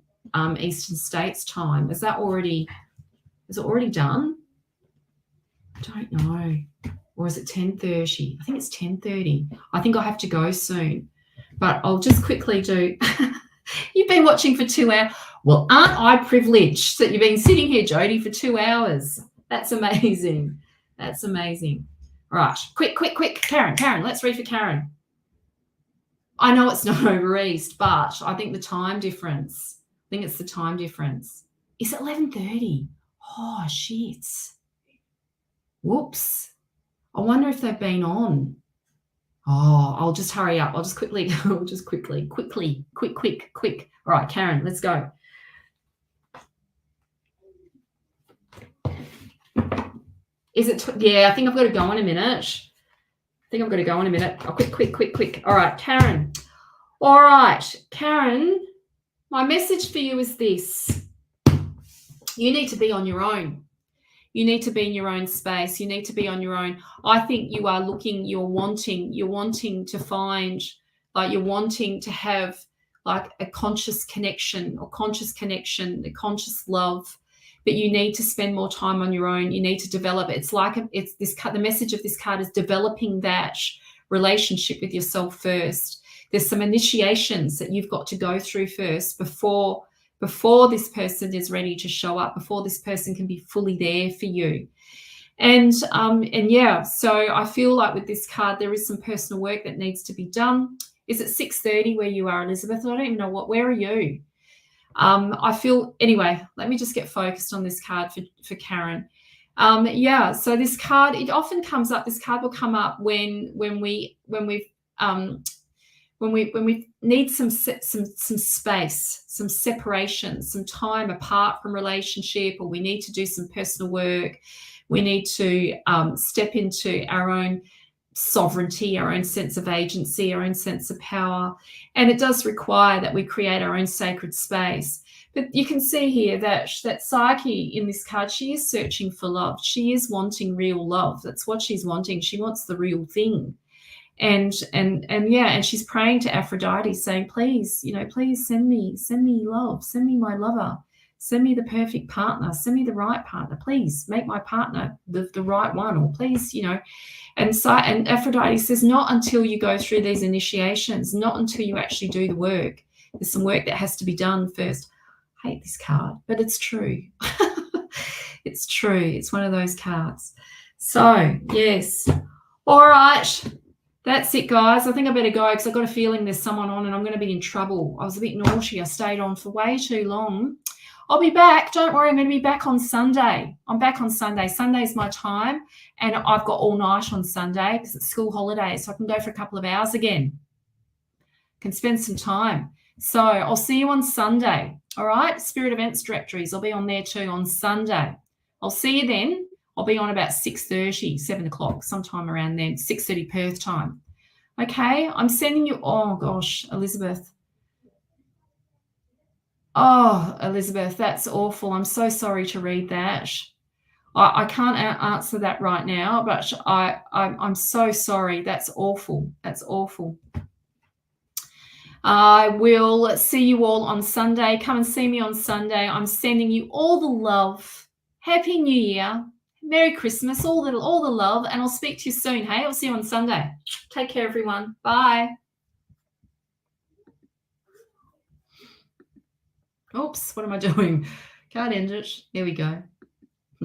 Eastern States time. Is it already done? I don't know. Or is it 10:30? I think it's 10:30. I think I have to go soon. But I'll just quickly do. You've been watching for 2 hours. Well, aren't I privileged that you've been sitting here, Jodie, for 2 hours? That's amazing. That's amazing. All right. Quick. Karen, let's read for Karen. I know it's not over East, but I think the time difference. I think it's the time difference. Is it 11:30? Oh, shit. Whoops. I wonder if they've been on. Oh, I'll just hurry up. I'll just quickly. Quick. All right, Karen, let's go. Is it? Yeah, I think I've got to go in a minute. Oh, quick. All right, Karen. All right, Karen, my message for you is this. You need to be on your own. You need to be in your own space. You need to be on your own. I think you are looking, you're wanting to find, like you're wanting to have like a conscious connection, a conscious love, but you need to spend more time on your own. You need to develop. It's like the message of this card is developing that relationship with yourself first. There's some initiations that you've got to go through first before this person is ready to show up, before this person can be fully there for you. And yeah, so I feel like with this card, there is some personal work that needs to be done. Is it 6:30 where you are, Elizabeth? I don't even know where are you? I feel, anyway, let me just get focused on this card for Karen. Yeah, so this card, it often comes up, this card will come up when we need some space, some separation, some time apart from relationship, or we need to do some personal work. We need to step into our own sovereignty, our own sense of agency, our own sense of power. And it does require that we create our own sacred space. But you can see here that Psyche in this card, she is searching for love. She is wanting real love. That's what she's wanting. She wants the real thing. And she's praying to Aphrodite, saying, please send me love, send me my lover, send me the perfect partner, send me the right partner, please make my partner the right one, or please, and Aphrodite says, not until you go through these initiations, not until you actually do the work. There's some work that has to be done first. I hate this card, but it's true. It's true. It's one of those cards. So yes. All right. That's it, guys. I think I better go because I've got a feeling there's someone on and I'm going to be in trouble. I was a bit naughty. I stayed on for way too long. I'll be back. Don't worry. I'm going to be back on Sunday. I'm back on Sunday. Sunday's my time, and I've got all night on Sunday because it's school holidays, so I can go for a couple of hours again. Can spend some time. So I'll see you on Sunday. All right? Spirit Events Directories. I'll be on there too on Sunday. I'll see you then. I'll be on about 6:30, 7 o'clock, sometime around then, 6:30 Perth time. Okay, I'm sending you, oh gosh, Elizabeth. Oh, Elizabeth, that's awful. I'm so sorry to read that. I can't answer that right now, but I'm so sorry. That's awful. That's awful. I will see you all on Sunday. Come and see me on Sunday. I'm sending you all the love. Happy New Year. Merry Christmas, all the love, and I'll speak to you soon, hey? I'll see you on Sunday. Take care, everyone. Bye. Oops, what am I doing? Can't end it. There we go.